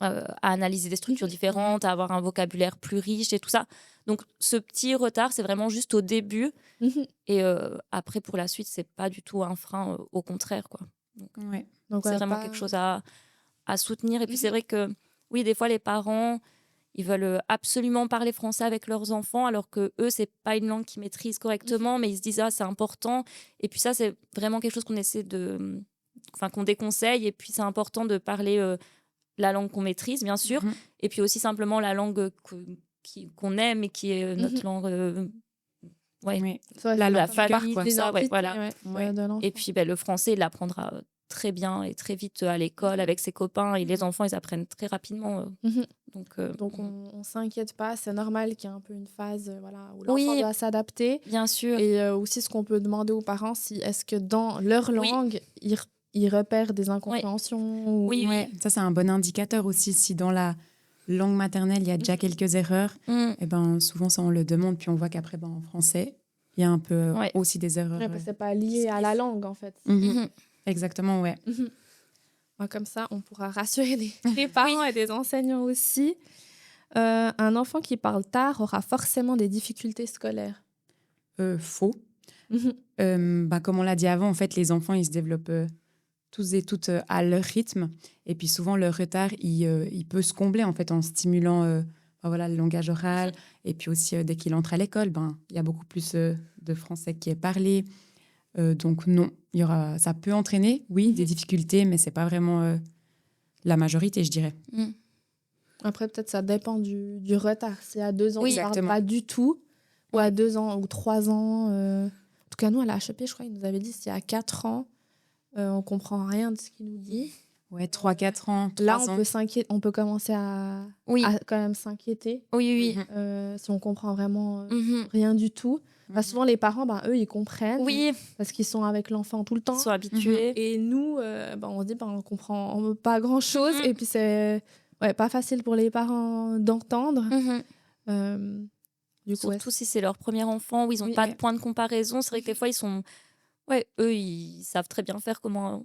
S2: à analyser des structures différentes, à avoir un vocabulaire plus riche et tout ça. Donc, ce petit retard, c'est vraiment juste au début. Et après, pour la suite, c'est pas du tout un frein, au contraire, quoi. Donc c'est vraiment quelque chose à soutenir. Et puis, c'est vrai que, oui, des fois, les parents, ils veulent absolument parler français avec leurs enfants, alors que eux, c'est pas une langue qu'ils maîtrisent correctement, mais ils se disent, ah, c'est important. Et puis ça, c'est vraiment quelque chose qu'on essaie qu'on déconseille. Et puis, c'est important de parler la langue qu'on maîtrise, bien sûr, et puis aussi simplement la langue qu'on aime et qui est notre langue,
S3: la
S2: famille,
S3: quoi.
S2: ça, voilà. Et puis le français, il l'apprendra très bien et très vite à l'école avec ses copains. Et les enfants, ils apprennent très rapidement.
S1: Mhm.
S2: Donc,
S1: on s'inquiète pas. C'est normal qu'il y ait un peu une phase voilà, où l'enfant
S2: oui,
S1: doit s'adapter.
S2: bien sûr.
S1: Et aussi, ce qu'on peut demander aux parents, si est-ce que dans leur
S2: Oui.
S1: langue, ils repèrent des incompréhensions ou...
S2: Oui,
S3: Ouais, ça, c'est un bon indicateur aussi. Si dans la langue maternelle, il y a déjà quelques erreurs, eh ben, souvent, ça, on le demande. Puis on voit qu'après, ben, en français, il y a un peu
S2: Ouais.
S3: aussi des erreurs.
S1: Ouais, parce que c'est pas lié à la langue, en fait.
S2: Mhm.
S3: Exactement, ouais.
S1: Ouais, comme ça, on pourra rassurer les parents et les enseignants aussi. Un enfant qui parle tard aura forcément des difficultés scolaires.
S3: Faux. Ben, comme on l'a dit avant, en fait, les enfants, ils se développent tous et toutes à leur rythme. Et puis souvent, leur retard, il peut se combler en fait en stimulant ben voilà, le langage oral. Et puis aussi, dès qu'il entre à l'école, ben, il y a beaucoup plus de français qui est parlé. Donc non, ça peut entraîner, oui, des difficultés, mais c'est pas vraiment la majorité, je dirais.
S1: Après, peut-être ça dépend du retard. Si à 2 ans,
S2: Oui,
S1: il ne parle
S3: exactement.
S1: pas du tout, ou à 2 ans ou 3 ans. En tout cas, nous, à la HEP, je crois, ils nous avaient dit si à 4 ans, on ne comprend rien de ce qu'il nous dit.
S3: Ouais, 3-4 ans, 3
S1: Là,
S3: ans.
S1: on peut commencer à quand même s'inquiéter
S2: Oui.
S1: si on comprend vraiment
S2: Mhm.
S1: rien du tout. Souvent, les parents, eux, ils comprennent
S2: Oui,
S1: parce qu'ils sont avec l'enfant tout le temps.
S2: ils sont habitués.
S1: Et nous, on se dit, on comprend pas grand-chose. Et puis, c'est pas facile pour les parents d'entendre. Du coup,
S2: Surtout si c'est leur premier enfant, où ils n'ont pas de point de comparaison. C'est vrai que des fois, eux, ils savent très bien faire comment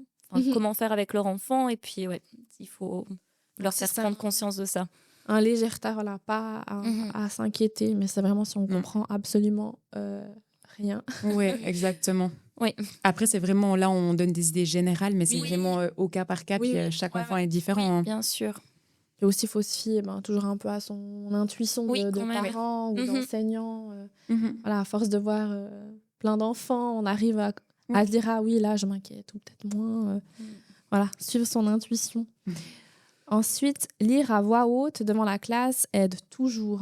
S2: faire avec leur enfant. Et puis, il faut leur faire prendre conscience de ça.
S1: Un léger retard, voilà, pas à s'inquiéter, mais c'est vraiment si on comprend absolument rien.
S3: Oui, exactement.
S2: Oui.
S3: Après, c'est vraiment là, on donne des idées générales, mais c'est vraiment au cas par cas. Puis chaque enfant est différent.
S2: Oui, bien sûr.
S1: Et aussi, il faut se fier toujours un peu à son intuition de parent ou d'enseignant. Voilà, à force de voir plein d'enfants, on arrive à se dire, ah oui, là, je m'inquiète, ou peut-être moins. Voilà, suivre son intuition. Ensuite, lire à voix haute devant la classe aide toujours.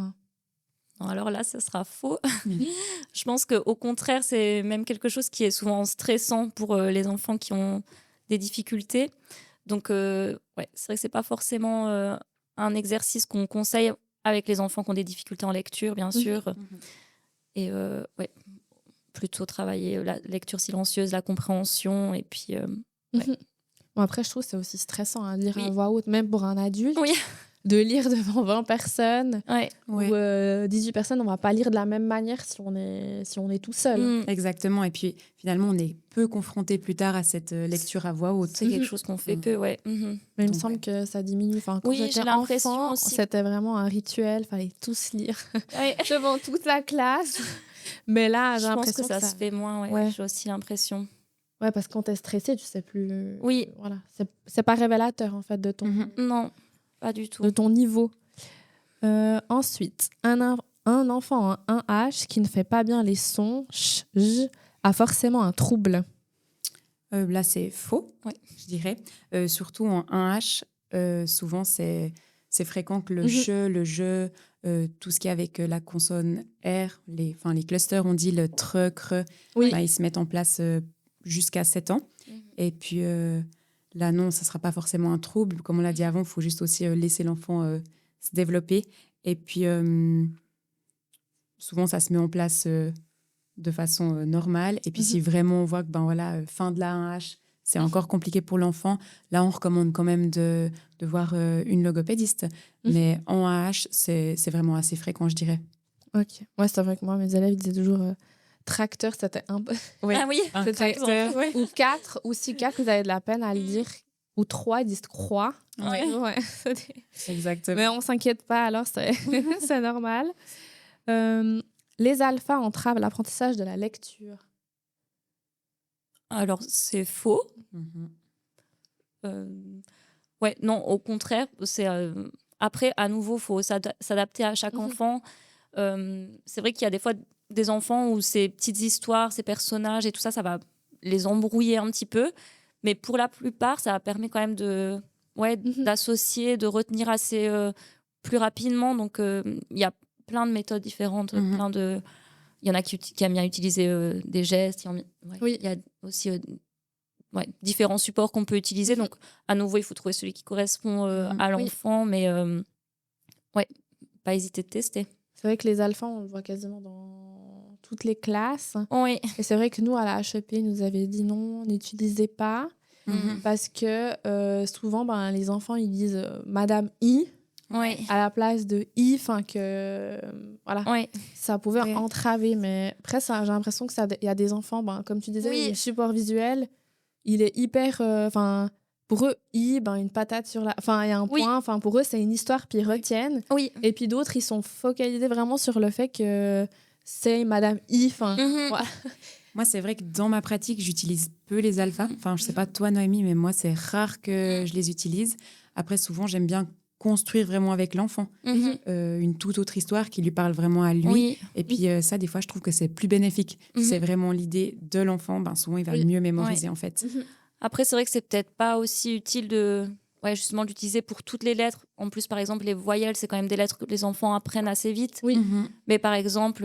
S2: Non, alors là, ce sera faux. Je pense qu'au contraire, c'est même quelque chose qui est souvent stressant pour les enfants qui ont des difficultés. Donc, c'est vrai que ce n'est pas forcément un exercice qu'on conseille avec les enfants qui ont des difficultés en lecture, bien sûr. Et plutôt travailler la lecture silencieuse, la compréhension. Et puis,
S1: Bon, après, je trouve que c'est aussi stressant à lire à voix haute, même pour un adulte. De lire devant 20 personnes ou 18 personnes, on ne va pas lire de la même manière si on est tout seul.
S3: Exactement. Et puis, finalement, on est peu confronté plus tard à cette lecture à voix haute.
S2: C'est quelque chose qu'on fait peu,
S1: Mais il me semble que ça diminue. Enfin, quand j'étais enfant, c'était vraiment un rituel. Il fallait tous lire devant toute la classe. Mais là, j'ai l'impression
S2: que ça se fait moins. J'ai aussi l'impression.
S1: Ouais, parce que quand tu es stressé, tu sais plus...
S2: Oui.
S1: Voilà. C'est pas révélateur, en fait, de ton...
S2: Non, pas du tout.
S1: De ton niveau. Ensuite, un enfant en 1H qui ne fait pas bien les sons ch, j, a forcément un trouble.
S3: Là, c'est faux, je dirais. Surtout en 1H, souvent, c'est fréquent que le che, le je, tout ce qui est avec la consonne R, les clusters, on dit le tre, cre, ils se mettent en place jusqu'à 7 ans. Et puis là, non, ça ne sera pas forcément un trouble. Comme on l'a dit avant, il faut juste aussi laisser l'enfant se développer. Et puis, souvent, ça se met en place de façon normale. Et puis, si vraiment on voit que fin de la 1H, c'est encore compliqué pour l'enfant, là, on recommande quand même de voir une logopédiste. Mais en 1H, c'est vraiment assez fréquent, je dirais.
S1: Ok. Ouais, c'est vrai que moi, mes élèves disaient toujours tracteur, c'était un peu...
S2: Ah oui,
S1: c'était tracteur. Ou 4, ou si 4, vous avez de la peine à le dire. Ou 3, ils disent croix.
S3: Exactement.
S1: Mais on ne s'inquiète pas, alors c'est normal. Les alphas entravent l'apprentissage de la lecture.
S2: Alors, c'est faux. Non, au contraire. Après, à nouveau, il faut s'adapter à chaque enfant. C'est vrai qu'il y a des fois des enfants où ces petites histoires, ces personnages et tout ça, ça va les embrouiller un petit peu. Mais pour la plupart, ça permet quand même d'associer, de retenir assez plus rapidement. Donc, il y a plein de méthodes différentes. Il y en a qui aiment bien utiliser des gestes. Il y a aussi différents supports qu'on peut utiliser. Donc, à nouveau, il faut trouver celui qui correspond à l'enfant, mais pas hésiter de tester.
S1: C'est vrai que les alphas, on le voit quasiment dans toutes les classes.
S2: Oui.
S1: Et c'est vrai que nous, à la HEP, ils nous avaient dit non, n'utilisez pas. Parce que souvent, les enfants, ils disent Madame I à la place de I. Enfin, que voilà, ça pouvait entraver. Mais après, ça, j'ai l'impression qu'il y a des enfants, comme tu disais, le support visuel, il est hyper... pour eux, une patate sur la... Enfin, il y a un point. Enfin, pour eux, c'est une histoire, puis ils retiennent.
S2: Oui.
S1: Et puis d'autres, ils sont focalisés vraiment sur le fait que c'est Madame I. Enfin, voilà.
S3: Moi, c'est vrai que dans ma pratique, j'utilise peu les alphas. Enfin, je sais pas toi, Noémie, mais moi, c'est rare que je les utilise. Après, souvent, j'aime bien construire vraiment avec l'enfant une toute autre histoire qui lui parle vraiment à lui.
S2: Oui.
S3: Et puis, ça, des fois, je trouve que c'est plus bénéfique. Si c'est vraiment l'idée de l'enfant, souvent, il va mieux mémoriser, en fait.
S2: Après, c'est vrai que c'est peut-être pas aussi utile de... justement, l'utiliser pour toutes les lettres. En plus, par exemple, les voyelles, c'est quand même des lettres que les enfants apprennent assez vite. Mais par exemple...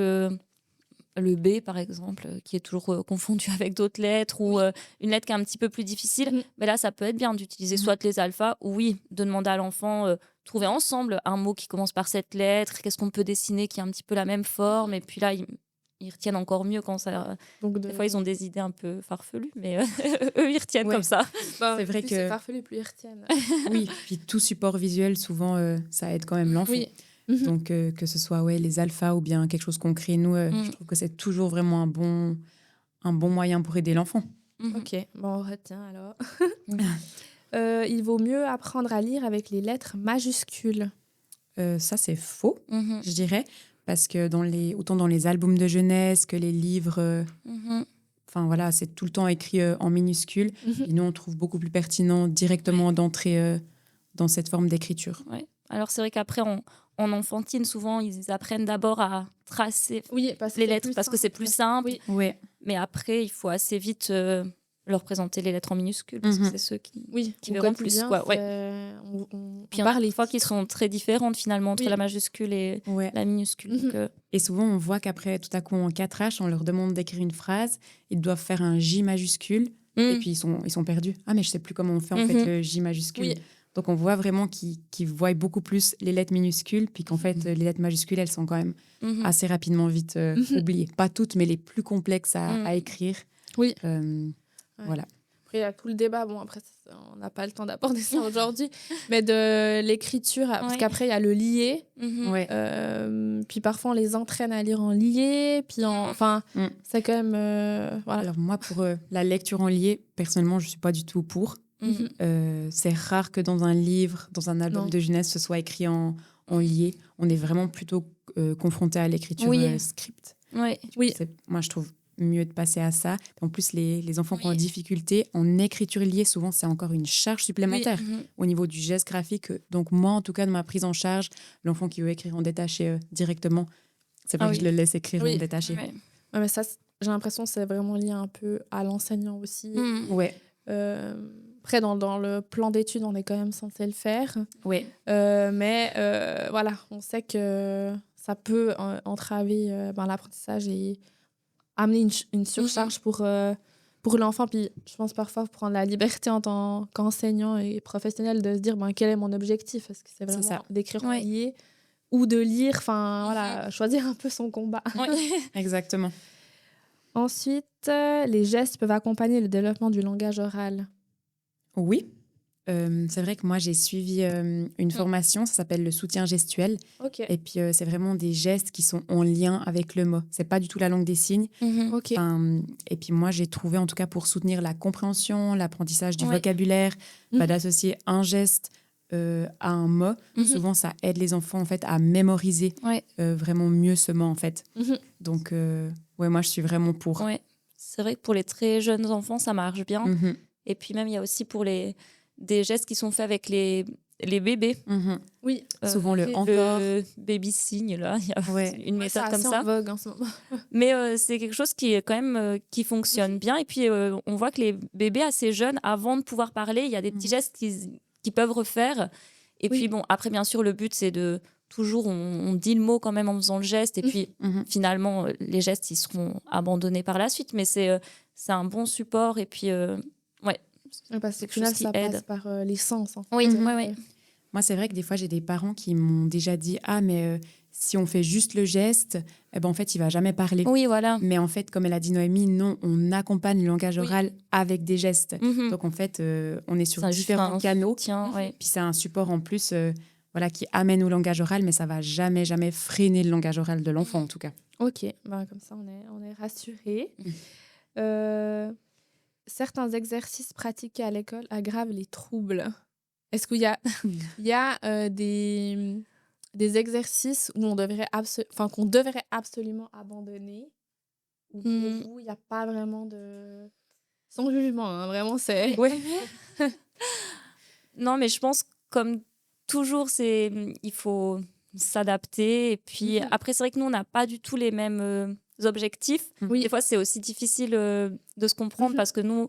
S2: le B, par exemple, qui est toujours confondu avec d'autres lettres, ou une lettre qui est un petit peu plus difficile, mais là, ça peut être bien d'utiliser soit les alphas, ou de demander à l'enfant, trouver ensemble un mot qui commence par cette lettre, qu'est-ce qu'on peut dessiner qui a un petit peu la même forme, et puis là, ils retiennent encore mieux quand ça... Donc des fois, ils ont des idées un peu farfelues, mais eux, ils retiennent comme ça.
S1: C'est vrai que c'est farfelu, plus ils retiennent.
S3: Oui, puis tout support visuel, souvent, ça aide quand même l'enfant. Donc, que ce soit les alphas ou bien quelque chose qu'on crée, nous, je trouve que c'est toujours vraiment un bon moyen pour aider l'enfant.
S1: Ok, on retient alors. Il vaut mieux apprendre à lire avec les lettres majuscules.
S3: Ça, c'est faux, je dirais, parce que autant dans les albums de jeunesse que les livres, c'est tout le temps écrit en minuscules. Et nous, on trouve beaucoup plus pertinent directement d'entrer dans cette forme d'écriture.
S2: Ouais. Alors, c'est vrai qu'après, en enfantine, souvent, ils apprennent d'abord à tracer les lettres parce que c'est plus simple. Mais après, il faut assez vite leur présenter les lettres en minuscules parce que c'est ceux qui verront plus. Puis il y en a des fois qui sont très différentes finalement entre la majuscule et la minuscule. Donc,
S3: et souvent, on voit qu'après, tout à coup, en 4H, on leur demande d'écrire une phrase. Ils doivent faire un J majuscule et puis ils sont perdus. Ah, mais je ne sais plus comment on fait en fait le J majuscule. Donc, on voit vraiment qu'ils voient beaucoup plus les lettres minuscules, puis qu'en fait, les lettres majuscules, elles sont quand même assez rapidement vite oubliées. Pas toutes, mais les plus complexes à écrire. Voilà.
S1: Après, il y a tout le débat. Bon, après, on n'a pas le temps d'aborder ça aujourd'hui, mais de l'écriture, parce qu'après, il y a le lié. Puis parfois, on les entraîne à lire en lié. Puis c'est quand même... voilà.
S3: Alors moi, pour la lecture en lié, personnellement, je ne suis pas du tout pour. C'est rare que dans un livre, dans un album de jeunesse, ce soit écrit en lié. On est vraiment plutôt confronté à l'écriture script. Moi, je trouve mieux de passer à ça. En plus, les enfants qui ont des difficultés en écriture liée, souvent, c'est encore une charge supplémentaire au niveau du geste graphique. Donc moi, en tout cas, de ma prise en charge, l'enfant qui veut écrire en détaché directement, c'est vrai que je le laisse écrire en détaché.
S1: Mais ça, j'ai l'impression que c'est vraiment lié un peu à l'enseignant aussi. Après, dans le plan d'études, on est quand même censé le faire. Mais voilà, on sait que ça peut entraver l'apprentissage et amener une surcharge pour l'enfant. Puis je pense parfois prendre la liberté en tant qu'enseignant et professionnel de se dire quel est mon objectif. Est-ce que c'est vraiment d'écrire en lié ou de lire, choisir un peu son combat.
S3: Exactement.
S1: Ensuite, les gestes peuvent accompagner le développement du langage oral.
S3: Oui, c'est vrai que moi j'ai suivi une formation, ça s'appelle le soutien gestuel. Et puis c'est vraiment des gestes qui sont en lien avec le mot. C'est pas du tout la langue des signes. Et puis moi j'ai trouvé, en tout cas pour soutenir la compréhension, l'apprentissage du vocabulaire, d'associer un geste à un mot. Souvent ça aide les enfants en fait à mémoriser vraiment mieux ce mot en fait. Donc moi je suis vraiment pour.
S2: C'est vrai que pour les très jeunes enfants ça marche bien. Et puis même, il y a aussi pour des gestes qui sont faits avec les bébés.
S3: Souvent le encore.
S2: Le baby signe, là. Il y a une méthode comme ça.
S1: C'est en vogue en ce moment.
S2: Mais c'est quelque chose qui est quand même qui fonctionne bien. Et puis, on voit que les bébés assez jeunes, avant de pouvoir parler, il y a des petits gestes qu'ils peuvent refaire. Et puis, bon, après, bien sûr, le but, c'est de... Toujours, on dit le mot quand même en faisant le geste. Et puis, finalement, les gestes, ils seront abandonnés par la suite. Mais c'est un bon support. Et puis... Ouais.
S1: Parce que
S2: Quelque
S1: final,
S2: chose qui
S1: ça
S2: aide.
S1: passe par les sens. En fait.
S2: Oui, oui.
S3: Moi, c'est vrai que des fois, j'ai des parents qui m'ont déjà dit « Ah, mais si on fait juste le geste, eh ben, en fait, il va jamais parler. »
S2: Oui, voilà.
S3: Mais en fait, comme elle a dit Noémie, non, on accompagne le langage
S2: Oui.
S3: oral avec des gestes.
S2: Mhm.
S3: Donc, en fait, on est sur
S2: C'est juste
S3: différents
S2: un
S3: canaux.
S2: soutien, ouais.
S3: Puis c'est un support en plus voilà, qui amène au langage oral, mais ça va jamais, jamais freiner le langage oral de l'enfant, en tout cas.
S1: Ok, ben, comme ça, on est rassurés. Certains exercices pratiqués à l'école aggravent les troubles. Est-ce qu'il y a, il y a des exercices où qu'on devrait absolument abandonner ou pour vous, il n'y a pas vraiment de... Sans jugement, hein, vraiment, c'est...
S2: Ouais. Non, mais je pense, comme toujours, il faut s'adapter. Et puis après, c'est vrai que nous, on n'a pas du tout les mêmes objectifs.
S1: Oui.
S2: Des fois, c'est aussi difficile de se comprendre parce que nous,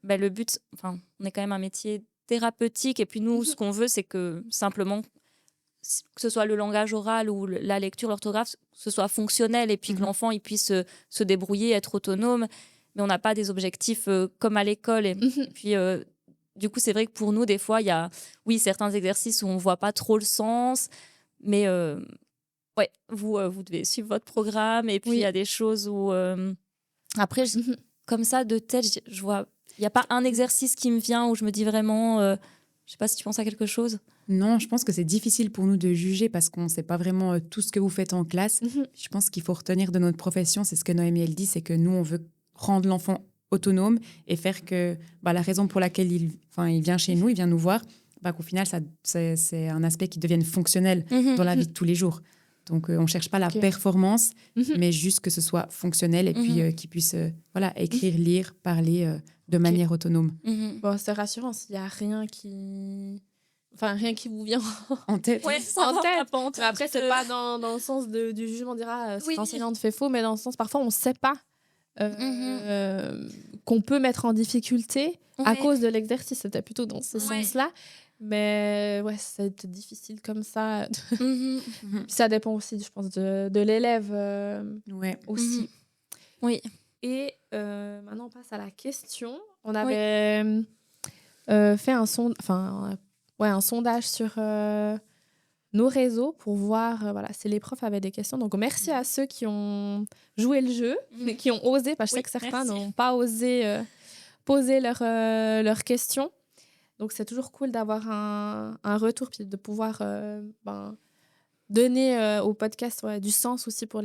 S2: le but, enfin, on est quand même un métier thérapeutique. Et puis nous, ce qu'on veut, c'est que simplement, que ce soit le langage oral ou la lecture, l'orthographe, que ce soit fonctionnel et puis que l'enfant il puisse se débrouiller, être autonome. Mais on n'a pas des objectifs comme à l'école. Et puis, du coup, c'est vrai que pour nous, des fois, il y a certains exercices où on ne voit pas trop le sens. Mais ouais, vous devez suivre votre programme. Et puis, il y a des choses où... Après, comme ça, de tête, je vois... Il n'y a pas un exercice qui me vient où je me dis vraiment... je ne sais pas si tu penses à quelque chose.
S3: Non, je pense que c'est difficile pour nous de juger parce qu'on ne sait pas vraiment tout ce que vous faites en classe. Je pense qu'il faut retenir de notre profession, c'est ce que Noémie, elle dit, c'est que nous, on veut rendre l'enfant autonome et faire que la raison pour laquelle il vient chez nous, il vient nous voir, qu'au final, c'est un aspect qui devienne fonctionnel dans la vie de tous les jours. Donc, on ne cherche pas la performance, mais juste que ce soit fonctionnel et puis qu'il puisse écrire, lire, parler de manière autonome.
S1: Bon, c'est rassurant s'il n'y a rien qui... Enfin, rien qui vous vient
S3: en tête.
S2: Ouais,
S1: en tête.
S2: Pas en tête.
S1: Mais après, c'est pas dans le sens du jugement, on dira cette enseignante fait faux, mais dans le sens, parfois, on ne sait pas qu'on peut mettre en difficulté à cause de l'exercice. C'était plutôt dans ce sens-là. Mais ouais, c'est difficile comme ça. Ça dépend aussi, je pense, de l'élève aussi.
S2: Oui.
S1: Et maintenant, on passe à la question. On avait fait un sondage sur nos réseaux pour voir si les profs avaient des questions. Donc, merci à ceux qui ont joué le jeu, mais qui ont osé, parce que je sais que certains n'ont pas osé poser leurs questions. Donc, c'est toujours cool d'avoir un retour puis de pouvoir donner au podcast du sens aussi pour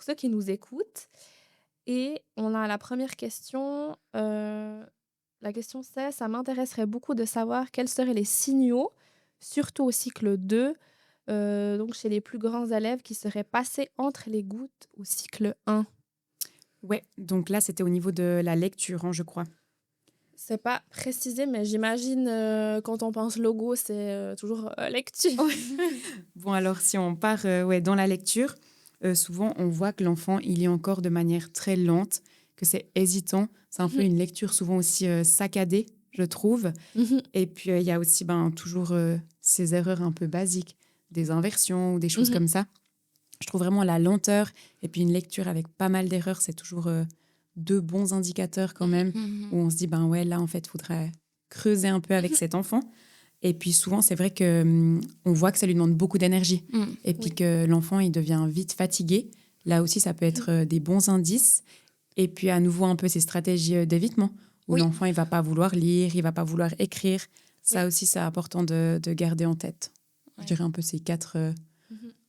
S1: ceux qui nous écoutent. Et on a la première question. La question c'est, ça m'intéresserait beaucoup de savoir quels seraient les signaux, surtout au cycle 2, donc chez les plus grands élèves qui seraient passés entre les gouttes au cycle 1.
S3: Ouais, donc là, c'était au niveau de la lecture, je crois.
S1: C'est pas précisé, mais j'imagine quand on pense logo, c'est toujours lecture.
S3: Bon, alors si on part dans la lecture, souvent on voit que l'enfant, il lit encore de manière très lente, que c'est hésitant. C'est un peu une lecture souvent aussi saccadée, je trouve. Et puis, il y a aussi toujours ces erreurs un peu basiques, des inversions ou des choses comme ça. Je trouve vraiment la lenteur et puis une lecture avec pas mal d'erreurs, c'est toujours deux bons indicateurs quand même, où on se dit, là, en fait, il faudrait creuser un peu avec cet enfant. Et puis souvent, c'est vrai qu'on voit que ça lui demande beaucoup d'énergie. Et puis que l'enfant, il devient vite fatigué. Là aussi, ça peut être des bons indices. Et puis à nouveau, un peu ces stratégies d'évitement, où l'enfant, il ne va pas vouloir lire, il ne va pas vouloir écrire. Ça aussi, c'est important de garder en tête. Je dirais un peu ces 4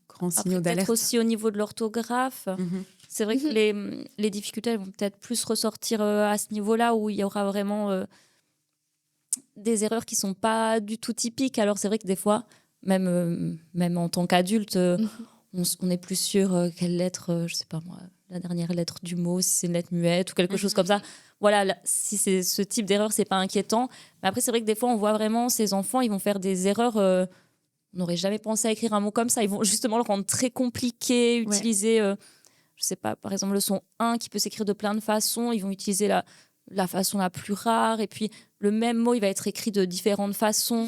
S3: grands signaux d'alerte.
S2: Peut-être aussi au niveau de l'orthographe. C'est vrai que les difficultés vont peut-être plus ressortir à ce niveau-là, où il y aura vraiment des erreurs qui ne sont pas du tout typiques. Alors c'est vrai que des fois, même en tant qu'adulte, on est plus sûr quelle lettre, je ne sais pas moi, la dernière lettre du mot, si c'est une lettre muette ou quelque chose comme ça. Voilà, si c'est ce type d'erreur, c'est pas inquiétant. Mais après, c'est vrai que des fois, on voit vraiment ces enfants, ils vont faire des erreurs. On n'aurait jamais pensé à écrire un mot comme ça. Ils vont justement le rendre très compliqué, utiliser, je sais pas, par exemple, le son 1 qui peut s'écrire de plein de façons. Ils vont utiliser la façon la plus rare. Et puis, le même mot, il va être écrit de différentes façons.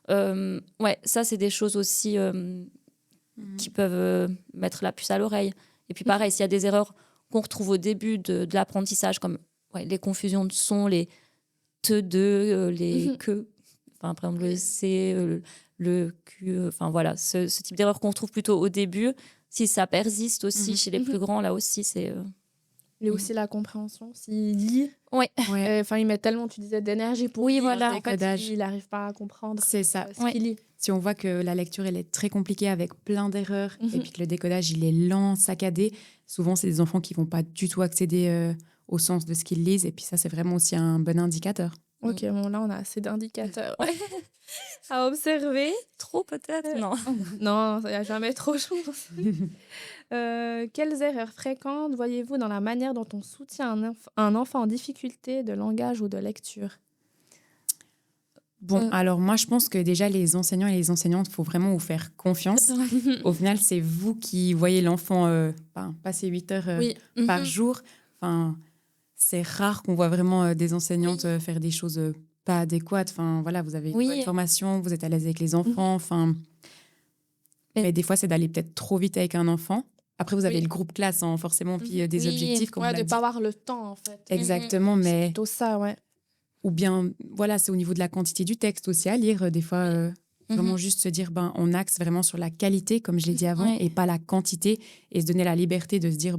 S2: Ça, c'est des choses aussi qui peuvent mettre la puce à l'oreille. Et puis pareil, s'il y a des erreurs qu'on retrouve au début de l'apprentissage, comme les confusions de sons, les te, de, les que. Enfin, par exemple, le C, le Q. Enfin, voilà, ce type d'erreur qu'on trouve plutôt au début. Si ça persiste aussi chez les plus grands, là aussi, c'est...
S1: Et aussi la compréhension. S'il lit,
S2: Ouais.
S1: il met tellement, tu disais, d'énergie pour
S2: Oui,
S1: lire,
S2: voilà.
S1: en fait, il n'arrive pas à comprendre
S3: C'est ça.
S1: ce qu'il lit.
S3: Si on voit que la lecture, elle est très compliquée avec plein d'erreurs et puis que le décodage, il est lent, saccadé, souvent, c'est des enfants qui vont pas du tout accéder au sens de ce qu'ils lisent. Et puis ça, c'est vraiment aussi un bon indicateur.
S1: Ok, bon, là, on a assez d'indicateurs à observer.
S2: Trop, peut-être? Non.
S1: Non, il n'y a jamais trop, je pense. Quelles erreurs fréquentes voyez-vous dans la manière dont on soutient un enfant en difficulté de langage ou de lecture?
S3: Bon, alors moi, je pense que déjà, les enseignants et les enseignantes, il faut vraiment vous faire confiance. Au final, c'est vous qui voyez l'enfant passer 8 heures par jour. Enfin, c'est rare qu'on voit vraiment des enseignantes faire des choses pas adéquates. Enfin, voilà, vous avez une bonne formation, vous êtes à l'aise avec les enfants. Enfin, mais des fois, c'est d'aller peut-être trop vite avec un enfant. Après, vous avez le groupe classe, forcément, puis des objectifs. Comme
S1: de ne pas avoir le temps, en fait.
S3: Exactement, mais...
S1: C'est plutôt ça, ouais.
S3: Ou bien, voilà, c'est au niveau de la quantité du texte aussi à lire. Des fois, vraiment juste se dire, on axe vraiment sur la qualité, comme je l'ai dit avant, et pas la quantité. Et se donner la liberté de se dire,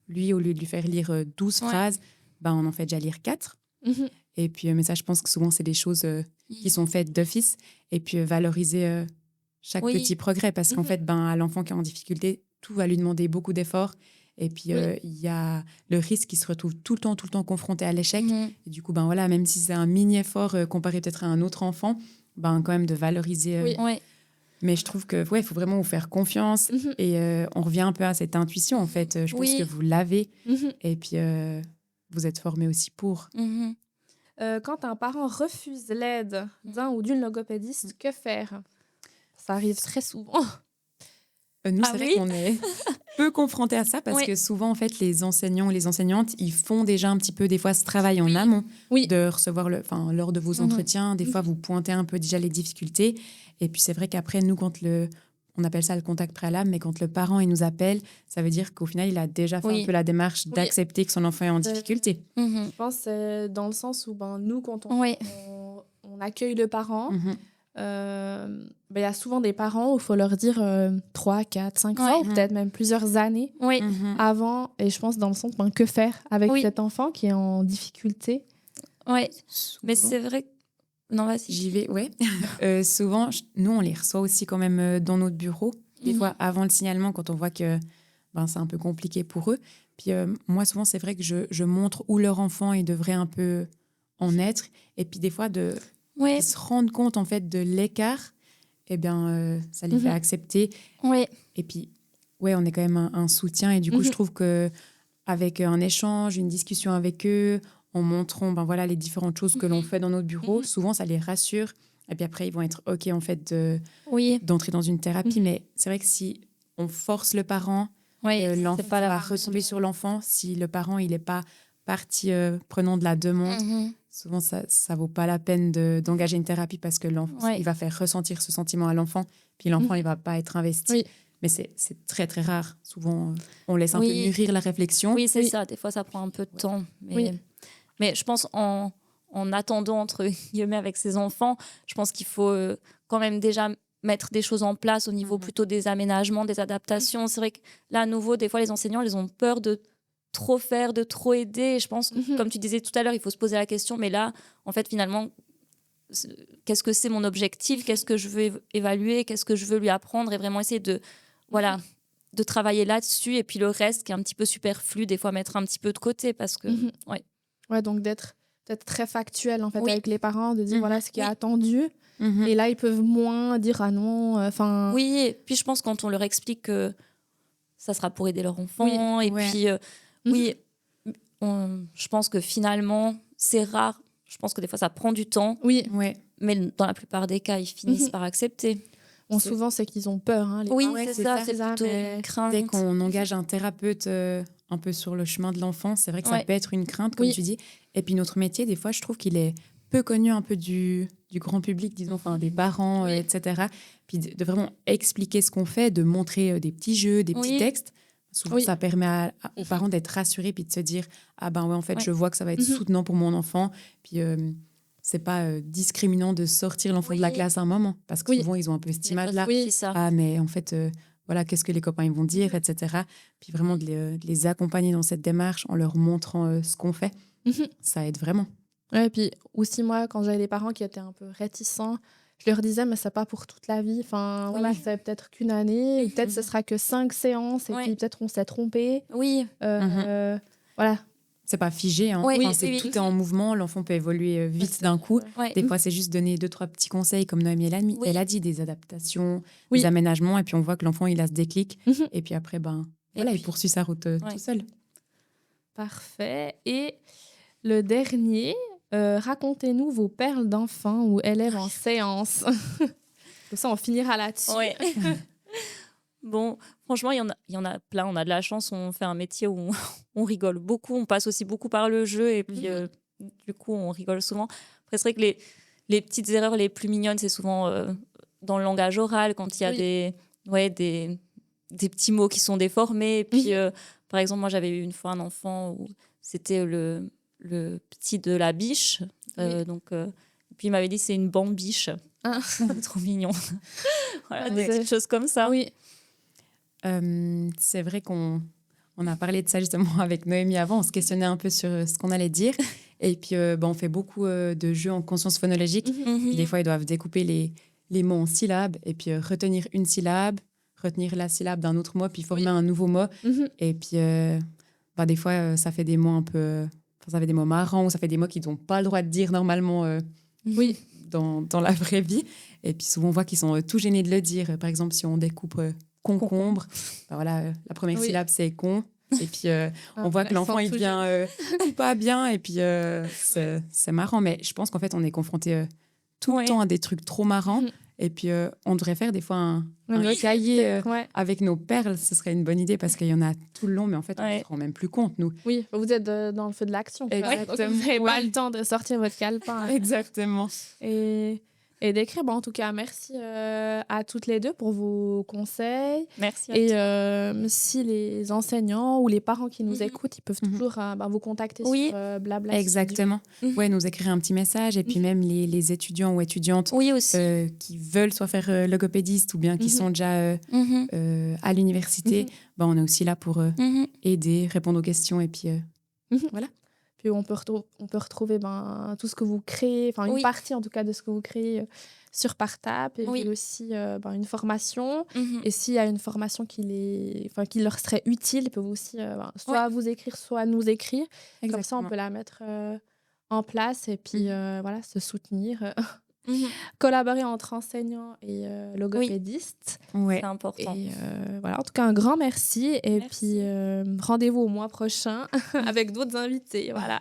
S3: lui, au lieu de lui faire lire 12 phrases, on en fait déjà lire 4. Et puis, mais ça, je pense que souvent, c'est des choses qui sont faites d'office. Et puis, valoriser chaque petit progrès. Parce qu'en fait, à l'enfant qui est en difficulté, tout va lui demander beaucoup d'efforts. Et puis, il y a le risque qu'il se retrouve tout le temps confronté à l'échec. Et du coup, voilà, même si c'est un mini-effort comparé peut-être à un autre enfant, quand même de valoriser. Mais je trouve que il faut vraiment vous faire confiance. Et on revient un peu à cette intuition, en fait. Je pense que vous l'avez. Et puis, vous êtes formé aussi pour.
S1: Quand un parent refuse l'aide d'un ou d'une logopédiste, que faire? Ça arrive très souvent.
S3: Nous, c'est vrai qu'on est peu confrontés à ça parce que souvent, en fait, les enseignants ou les enseignantes, ils font déjà un petit peu, des fois, ce travail en amont de recevoir, lors de vos entretiens. Des fois, vous pointez un peu déjà les difficultés. Et puis, c'est vrai qu'après, nous, quand on appelle ça le contact préalable, mais quand le parent, il nous appelle, ça veut dire qu'au final, il a déjà fait un peu la démarche d'accepter que son enfant est en difficulté.
S1: Je pense que c'est dans le sens où, nous, quand on accueille le parent, il y a souvent des parents où il faut leur dire 3, 4, 5 fois, ou peut-être même plusieurs années avant. Et je pense dans le sens, que faire avec cet enfant qui est en difficulté.
S2: Oui, mais c'est vrai que... Non, vas-y.
S3: J'y vais, souvent, nous, on les reçoit aussi quand même dans notre bureau. Des fois, avant le signalement, quand on voit que c'est un peu compliqué pour eux. Puis moi, souvent, c'est vrai que je montre où leur enfant il devrait un peu en être. Et puis des fois, qu'ils se rendent compte en fait de l'écart, ça les fait accepter. Et puis, on est quand même un soutien. Et du coup, je trouve qu'avec un échange, une discussion avec eux, en montrant les différentes choses que l'on fait dans notre bureau, souvent, ça les rassure. Et puis après, ils vont être OK en fait d'entrer dans une thérapie. Mais c'est vrai que si on force le parent, l'enfant va retomber sur l'enfant. Si le parent, il n'est pas partie prenant de la demande, souvent, ça ne vaut pas la peine d'engager une thérapie parce que l'enfant, il va faire ressentir ce sentiment à l'enfant, puis l'enfant, il ne va pas être investi. Mais c'est très, très rare. Souvent, on laisse un peu mûrir la réflexion.
S2: Oui, c'est ça. Des fois, ça prend un peu de temps. Mais je pense en attendant, entre guillemets, avec ses enfants, je pense qu'il faut quand même déjà mettre des choses en place au niveau plutôt des aménagements, des adaptations. C'est vrai que là, à nouveau, des fois, les enseignants, ils ont peur de trop faire, de trop aider. Et je pense, comme tu disais tout à l'heure, il faut se poser la question. Mais là, en fait, finalement, qu'est-ce que c'est mon objectif? Qu'est-ce que je veux évaluer? Qu'est-ce que je veux lui apprendre? Et vraiment essayer de travailler là-dessus. Et puis le reste, qui est un petit peu superflu, des fois mettre un petit peu de côté. Parce que,
S1: donc d'être peut-être très factuel en fait, avec les parents, de dire voilà ce qui est attendu. Et là, ils peuvent moins dire ah non.
S2: Oui, et puis je pense quand on leur explique que ça sera pour aider leur enfant. Puis, je pense que finalement, c'est rare. Je pense que des fois, ça prend du temps. Mais dans la plupart des cas, ils finissent par accepter.
S1: Souvent, c'est qu'ils ont peur. Les parents,
S2: c'est ça. C'est plutôt une crainte.
S3: Dès qu'on engage un thérapeute un peu sur le chemin de l'enfant, c'est vrai que ça peut être une crainte, comme tu dis. Et puis notre métier, des fois, je trouve qu'il est peu connu un peu du grand public, disons, des parents, etc. Puis de vraiment expliquer ce qu'on fait, de montrer des petits jeux, des petits textes. souvent,
S1: Oui.
S3: ça permet aux parents d'être rassurés puis de se dire « Ah ben ouais, en fait,
S2: Ouais.
S3: je vois que ça va être soutenant pour mon enfant. » Puis c'est pas discriminant de sortir l'enfant de la
S2: Oui.
S3: classe un moment. Parce que
S1: Oui.
S3: souvent, ils ont un peu cette image-là.
S1: Oui.
S2: C'est ça.
S3: Ah, mais en fait, voilà, qu'est-ce que les copains ils vont dire, etc. Puis vraiment de les accompagner dans cette démarche en leur montrant ce qu'on fait, ça aide vraiment.
S1: Ouais, puis aussi, moi, quand j'avais des parents qui étaient un peu réticents, je leur disais, mais c'est pas pour toute la vie. Enfin, voilà,
S2: Oui.
S1: c'est peut-être qu'une année, ou peut-être ce sera que 5 séances, et
S2: Ouais.
S1: puis peut-être on s'est trompé.
S2: Oui.
S1: Voilà.
S3: C'est pas figé, hein.
S2: Oui,
S3: Enfin,
S2: oui.
S3: tout est en mouvement, l'enfant peut évoluer vite
S1: C'est-
S3: d'un coup.
S2: Ouais.
S3: Des fois, c'est juste donner 2-3 petits conseils, comme Noémie
S2: Oui.
S3: elle a dit, des adaptations,
S1: Oui.
S3: des aménagements, et puis on voit que l'enfant, il a ce déclic.
S1: Mhm.
S3: Et puis après,
S2: Et
S3: voilà,
S2: puis-
S3: il poursuit sa route tout seul.
S1: Parfait. Et le dernier, racontez-nous vos perles d'enfants ou élèves en séance. Comme ça, on finira là-dessus.
S2: Ouais. Bon, franchement, il y en a plein. On a de la chance. On fait un métier où on rigole beaucoup. On passe aussi beaucoup par le jeu. Et puis, du coup, on rigole souvent. Après, c'est vrai que les petites erreurs les plus mignonnes, c'est souvent dans le langage oral, quand il y a des petits mots qui sont déformés. Et puis, par exemple, moi, j'avais eu une fois un enfant où c'était le petit de la biche. Puis, il m'avait dit c'est une bambiche.
S1: Ah.
S2: Trop mignon. Voilà,
S1: Ouais,
S2: des
S1: c'est-
S2: petites choses comme ça.
S1: Oui.
S3: C'est vrai qu'on a parlé de ça justement avec Noémie avant. On se questionnait un peu sur ce qu'on allait dire. Et puis, on fait beaucoup de jeux en conscience phonologique.
S2: Mhm.
S3: Puis des fois, ils doivent découper les mots en syllabes et puis retenir une syllabe, retenir la syllabe d'un autre mot, puis former un nouveau mot.
S1: Mhm.
S3: Et puis, des fois, ça fait des mots un peu... ça fait des mots marrants ou ça fait des mots qu'ils n'ont pas le droit de dire normalement
S1: Oui.
S3: dans la vraie vie. Et puis souvent, on voit qu'ils sont tout gênés de le dire. Par exemple, si on découpe concombre, la première
S1: Oui.
S3: syllabe, c'est con. Et puis, on voit que l'enfant, il devient pas bien. Et puis, c'est marrant. Mais je pense qu'en fait, on est confronté tout le temps à des trucs trop marrants.
S1: Mhm.
S3: Et puis, on devrait faire des fois un
S1: Oui.
S3: cahier
S1: Ouais.
S3: avec nos perles. Ce serait une bonne idée parce qu'il y en a tout le long. Mais en fait, on ne se rend même plus compte, nous.
S1: Oui, vous êtes dans le feu de l'action. quoi.
S3: Exactement,
S1: Donc, vous n'avez pas
S3: ouais.
S1: le temps de sortir votre calepin
S3: Exactement.
S1: et d'écrire. Bon, en tout cas, merci à toutes les deux pour vos conseils.
S2: Merci. À
S1: Et
S2: toi.
S1: si les enseignants ou les parents qui nous
S2: Mhm.
S1: écoutent, ils peuvent
S3: Mhm.
S1: toujours vous contacter
S2: Oui.
S1: sur Blabla.
S3: Exactement.
S2: Mhm.
S3: Ouais, nous écrire un petit message. Et puis même les étudiants ou étudiantes
S2: Oui, aussi.
S3: qui veulent soit faire logopédiste ou bien qui
S1: Mhm.
S3: sont déjà
S2: Mhm.
S3: à l'université,
S1: Mhm.
S3: on est aussi là pour
S2: Mhm.
S3: aider, répondre aux questions. Et puis voilà.
S1: Puis on peut retrouver tout ce que vous créez, enfin une
S2: Oui.
S1: partie en tout cas de ce que vous créez sur Partap, et
S2: Oui.
S1: puis aussi une formation.
S2: Mhm.
S1: Et s'il y a une formation qui leur serait utile, ils peuvent aussi soit vous écrire, soit nous écrire. Comme ça, on peut la mettre en place et puis se soutenir.
S2: Mhm.
S1: Collaborer entre enseignants et logopédistes.
S3: Ouais.
S2: C'est important.
S1: Et en tout cas, un grand merci. Et
S2: Merci.
S1: puis, rendez-vous au mois prochain avec d'autres invités. Voilà.